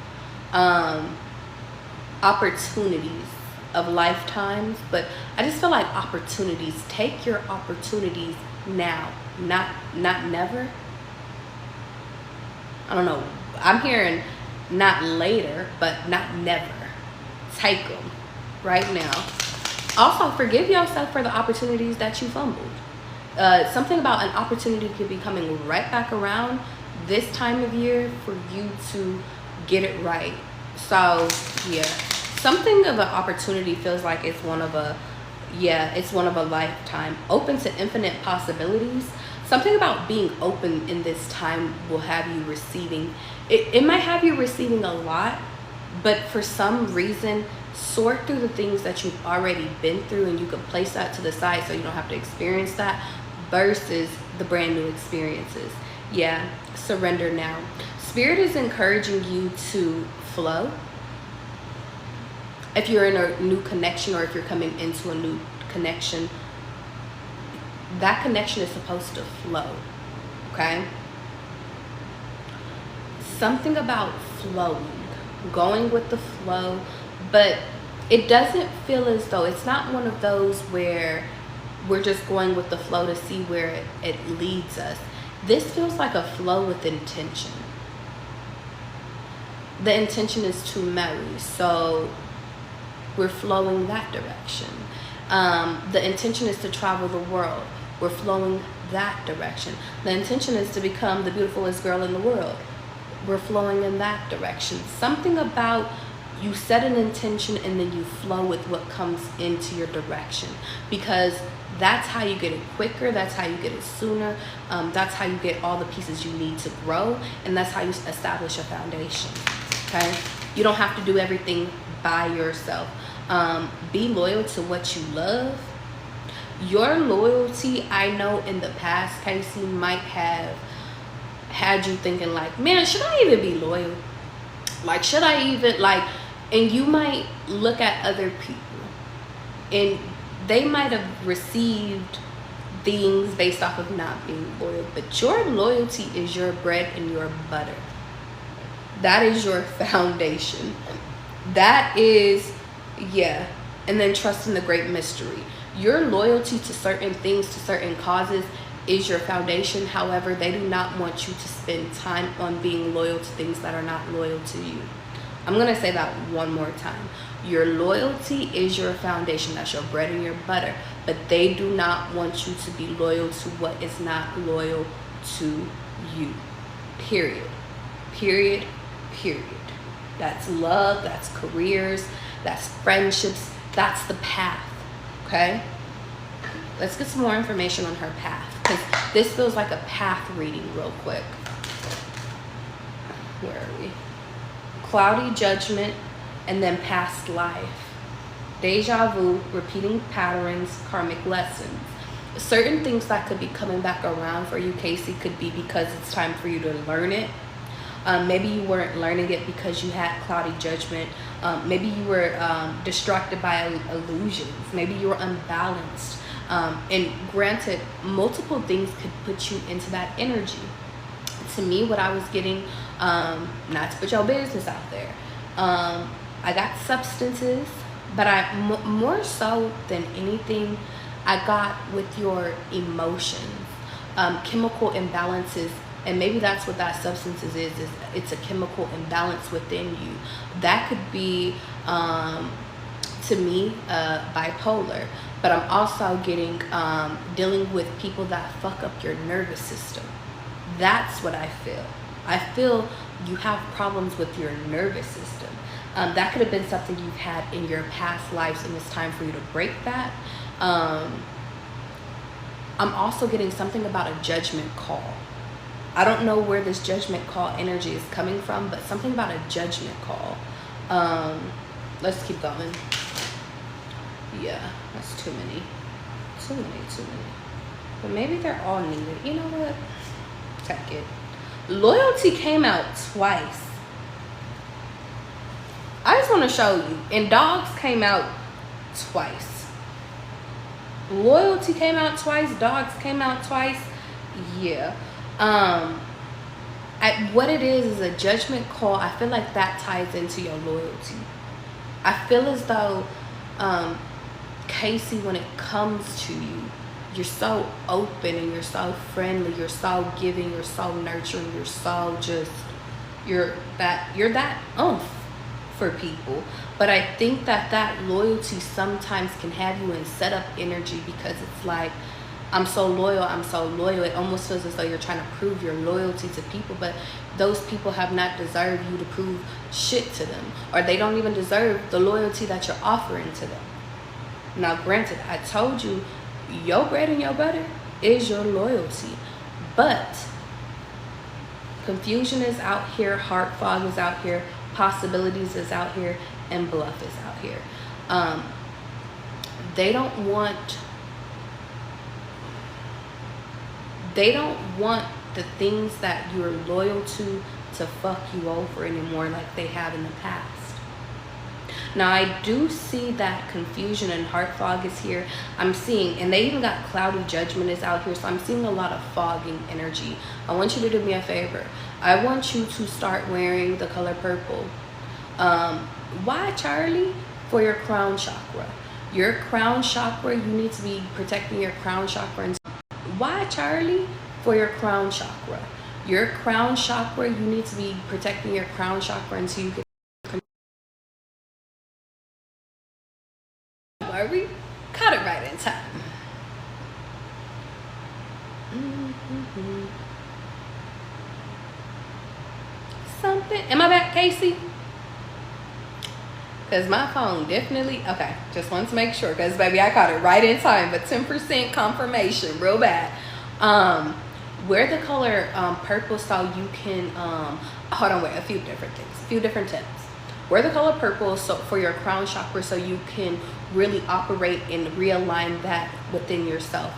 Opportunities of lifetimes, but I just feel like opportunities. Take your opportunities now, not never. I don't know. I'm hearing not later, but not never. Take them right now. Also, forgive yourself for the opportunities that you fumbled. Something about an opportunity could be coming right back around this time of year for you to get it right. So yeah, something of an opportunity feels like it's one of a lifetime. Open to infinite possibilities. Something about being open in this time will have you receiving. It might have you receiving a lot, but for some reason, sort through the things that you've already been through and you can place that to the side so you don't have to experience that versus the brand new experiences. Yeah, surrender now. Spirit is encouraging you to flow. If you're in a new connection or if you're coming into a new connection, that connection is supposed to flow, okay? Something about flowing, going with the flow, but it doesn't feel as though, it's not one of those where we're just going with the flow to see where it leads us. This feels like a flow with intention. The intention is to marry, so we're flowing that direction. The intention is to travel the world. We're flowing that direction. The intention is to become the beautifulest girl in the world. We're flowing in that direction. Something about you set an intention and then you flow with what comes into your direction, because that's how you get it quicker. That's how you get it sooner. That's how you get all the pieces you need to grow, and that's how you establish a foundation. Okay, you don't have to do everything by yourself. Be loyal to what you love. Your loyalty, I know in the past, Casey, might have had you thinking like, man, should I even be loyal? Like, should I even, like, and you might look at other people and they might have received things based off of not being loyal, but your loyalty is your bread and your butter. That is your foundation. That is, yeah. And then trust in the great mystery. Your loyalty to certain things, to certain causes, is your foundation. However, they do not want you to spend time on being loyal to things that are not loyal to you. I'm going to say that one more time. Your loyalty is your foundation. That's your bread and your butter. But they do not want you to be loyal to what is not loyal to you. Period. Period. Period. That's love. That's careers. That's friendships. That's the path. Okay? Let's get some more information on her path, because this feels like a path reading real quick. Where are we? Cloudy judgment, and then past life. Deja vu, repeating patterns, karmic lessons. Certain things that could be coming back around for you, Casey, could be because it's time for you to learn it. Maybe you weren't learning it because you had cloudy judgment. Maybe you were distracted by illusions. Maybe you were unbalanced. And granted, multiple things could put you into that energy. To me, what I was getting, not to put your business out there, I got substances, but more so than anything, I got with your emotions, chemical imbalances. And maybe that's what that substance is it's a chemical imbalance within you. That could be, to me, bipolar. But I'm also getting dealing with people that fuck up your nervous system. That's what I feel. I feel you have problems with your nervous system. That could have been something you've had in your past lives, and it's time for you to break that. I'm also getting something about a judgment call. I don't know where this judgment call energy is coming from, but something about a judgment call. Let's keep going. Yeah, that's too many. But maybe they're all needed. You know what? Take it. Loyalty came out twice. I just want to show you. And dogs came out twice. Loyalty came out twice. Dogs came out twice. Yeah. What it is a judgment call. I feel like that ties into your loyalty. I feel as though, Casey, when it comes to you, you're so open and you're so friendly, you're so giving, you're so nurturing, you're so just, you're that oomph for people. But I think that loyalty sometimes can have you in setup energy, because it's like, I'm so loyal. It almost feels as though you're trying to prove your loyalty to people, but those people have not deserved you to prove shit to them, or they don't even deserve the loyalty that you're offering to them. Now, granted, I told you, your bread and your butter is your loyalty, but confusion is out here, heart fog is out here, possibilities is out here, and bluff is out here. They don't want the things that you're loyal to fuck you over anymore like they have in the past. Now, I do see that confusion and heart fog is here. I'm seeing, and they even got cloudy judgment is out here, so I'm seeing a lot of fogging energy. I want you to do me a favor. I want you to start wearing the color purple. Why, Charlie? For your crown chakra. Your crown chakra, you need to be protecting your crown chakra. Why, Charlie? For your crown chakra. Your crown chakra, you need to be protecting your crown chakra until you can worry. Caught it right in time. Something. Am I back, Casey? Because my phone definitely, okay, just wanted to make sure, because baby, I caught it right in time, but 10% confirmation, real bad. Wear the color purple so you can, hold on, wait, a few different tips. Wear the color purple so for your crown chakra, so you can really operate and realign that within yourself.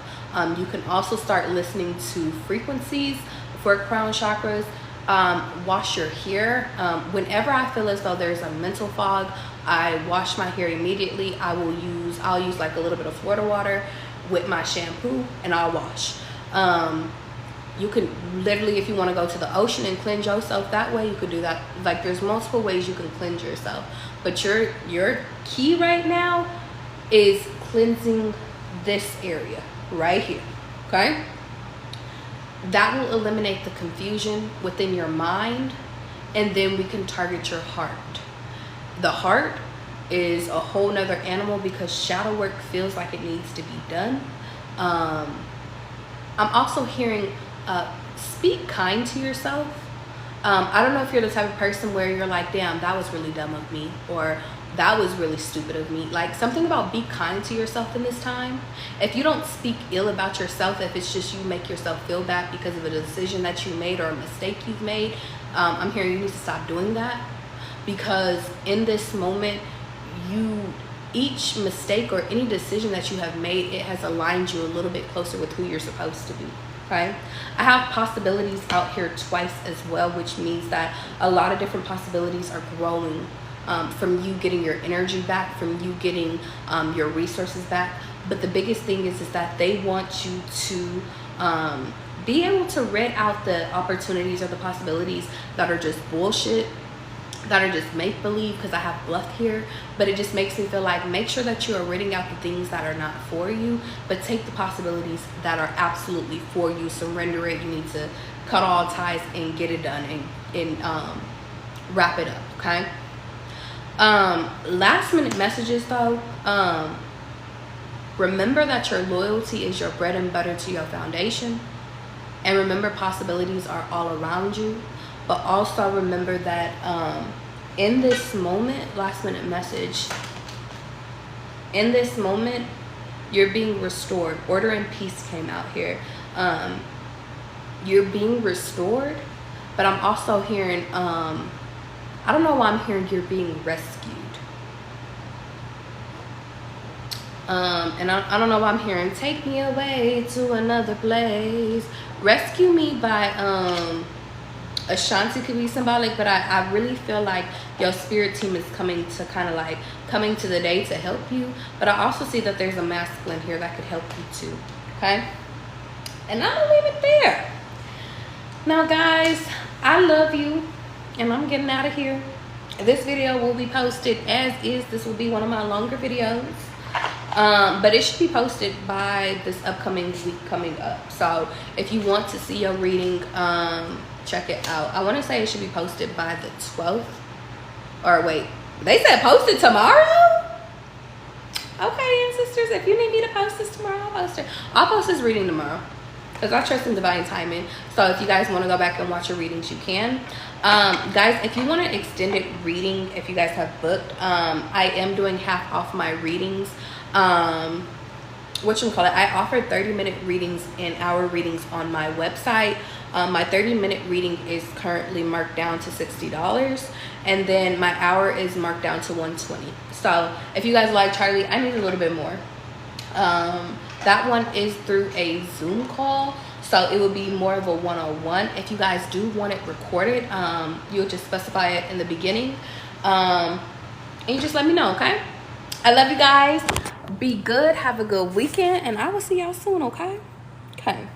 You can also start listening to frequencies for crown chakras. Wash your hair. Whenever I feel as though there's a mental fog, I wash my hair immediately. I'll use like a little bit of Florida water with my shampoo, and I'll wash. You can literally, if you want to go to the ocean and cleanse yourself that way, you could do that. Like, there's multiple ways you can cleanse yourself, but your key right now is cleansing this area right here, okay? That will eliminate the confusion within your mind, and then we can target your heart. The heart is a whole nother animal because shadow work feels like it needs to be done. I'm also hearing speak kind to yourself. I don't know if you're the type of person where you're like, damn, that was really dumb of me, or that was really stupid of me. Like, something about be kind to yourself in this time. If you don't speak ill about yourself, if it's just you make yourself feel bad because of a decision that you made or a mistake you've made, I'm hearing you need to stop doing that, because in this moment, each mistake or any decision that you have made, it has aligned you a little bit closer with who you're supposed to be. Okay, I have possibilities out here twice as well, which means that a lot of different possibilities are growing from you getting your energy back, from you getting your resources back. But the biggest thing is that they want you to be able to rid out the opportunities or the possibilities that are just bullshit, that are just make-believe, because I have bluff here, but it just makes me feel like, make sure that you are ridding out the things that are not for you, but take the possibilities that are absolutely for you. Surrender it. You need to cut all ties and get it done and wrap it up, okay? Last minute messages though, remember that your loyalty is your bread and butter to your foundation, and remember possibilities are all around you. But also remember that in this moment, last minute message, in this moment, you're being restored. Order and peace came out here. You're being restored, but I'm also hearing, I don't know why I'm hearing you're being rescued. And I don't know why I'm hearing, take me away to another place. Rescue me by, Ashanti could be symbolic, but I really feel like your spirit team is coming to kind of like coming to the day to help you. But I also see that there's a masculine here that could help you too, okay? And I'm gonna leave it there. Now guys, I love you, and I'm getting out of here. This video will be posted as is. This will be one of my longer videos, but it should be posted by this upcoming week coming up. So if you want to see your reading, check it out. I want to say it should be posted by the 12th. Or wait, they said posted tomorrow? Okay, ancestors, if you need me to post this tomorrow, I'll post it. I'll post this reading tomorrow, because I trust in divine timing. So if you guys want to go back and watch your readings, you can. Guys, if you want an extended reading, if you guys have booked, I am doing half off my readings. I offer 30-minute readings and hour readings on my website. My 30-minute reading is currently marked down to $60, and then my hour is marked down to $120. So if you guys like, Charlie, I need a little bit more. That one is through a Zoom call, so it will be more of a one-on-one. If you guys do want it recorded, you'll just specify it in the beginning, and you just let me know, okay? I love you guys. Be good. Have a good weekend, and I will see y'all soon, okay? Okay.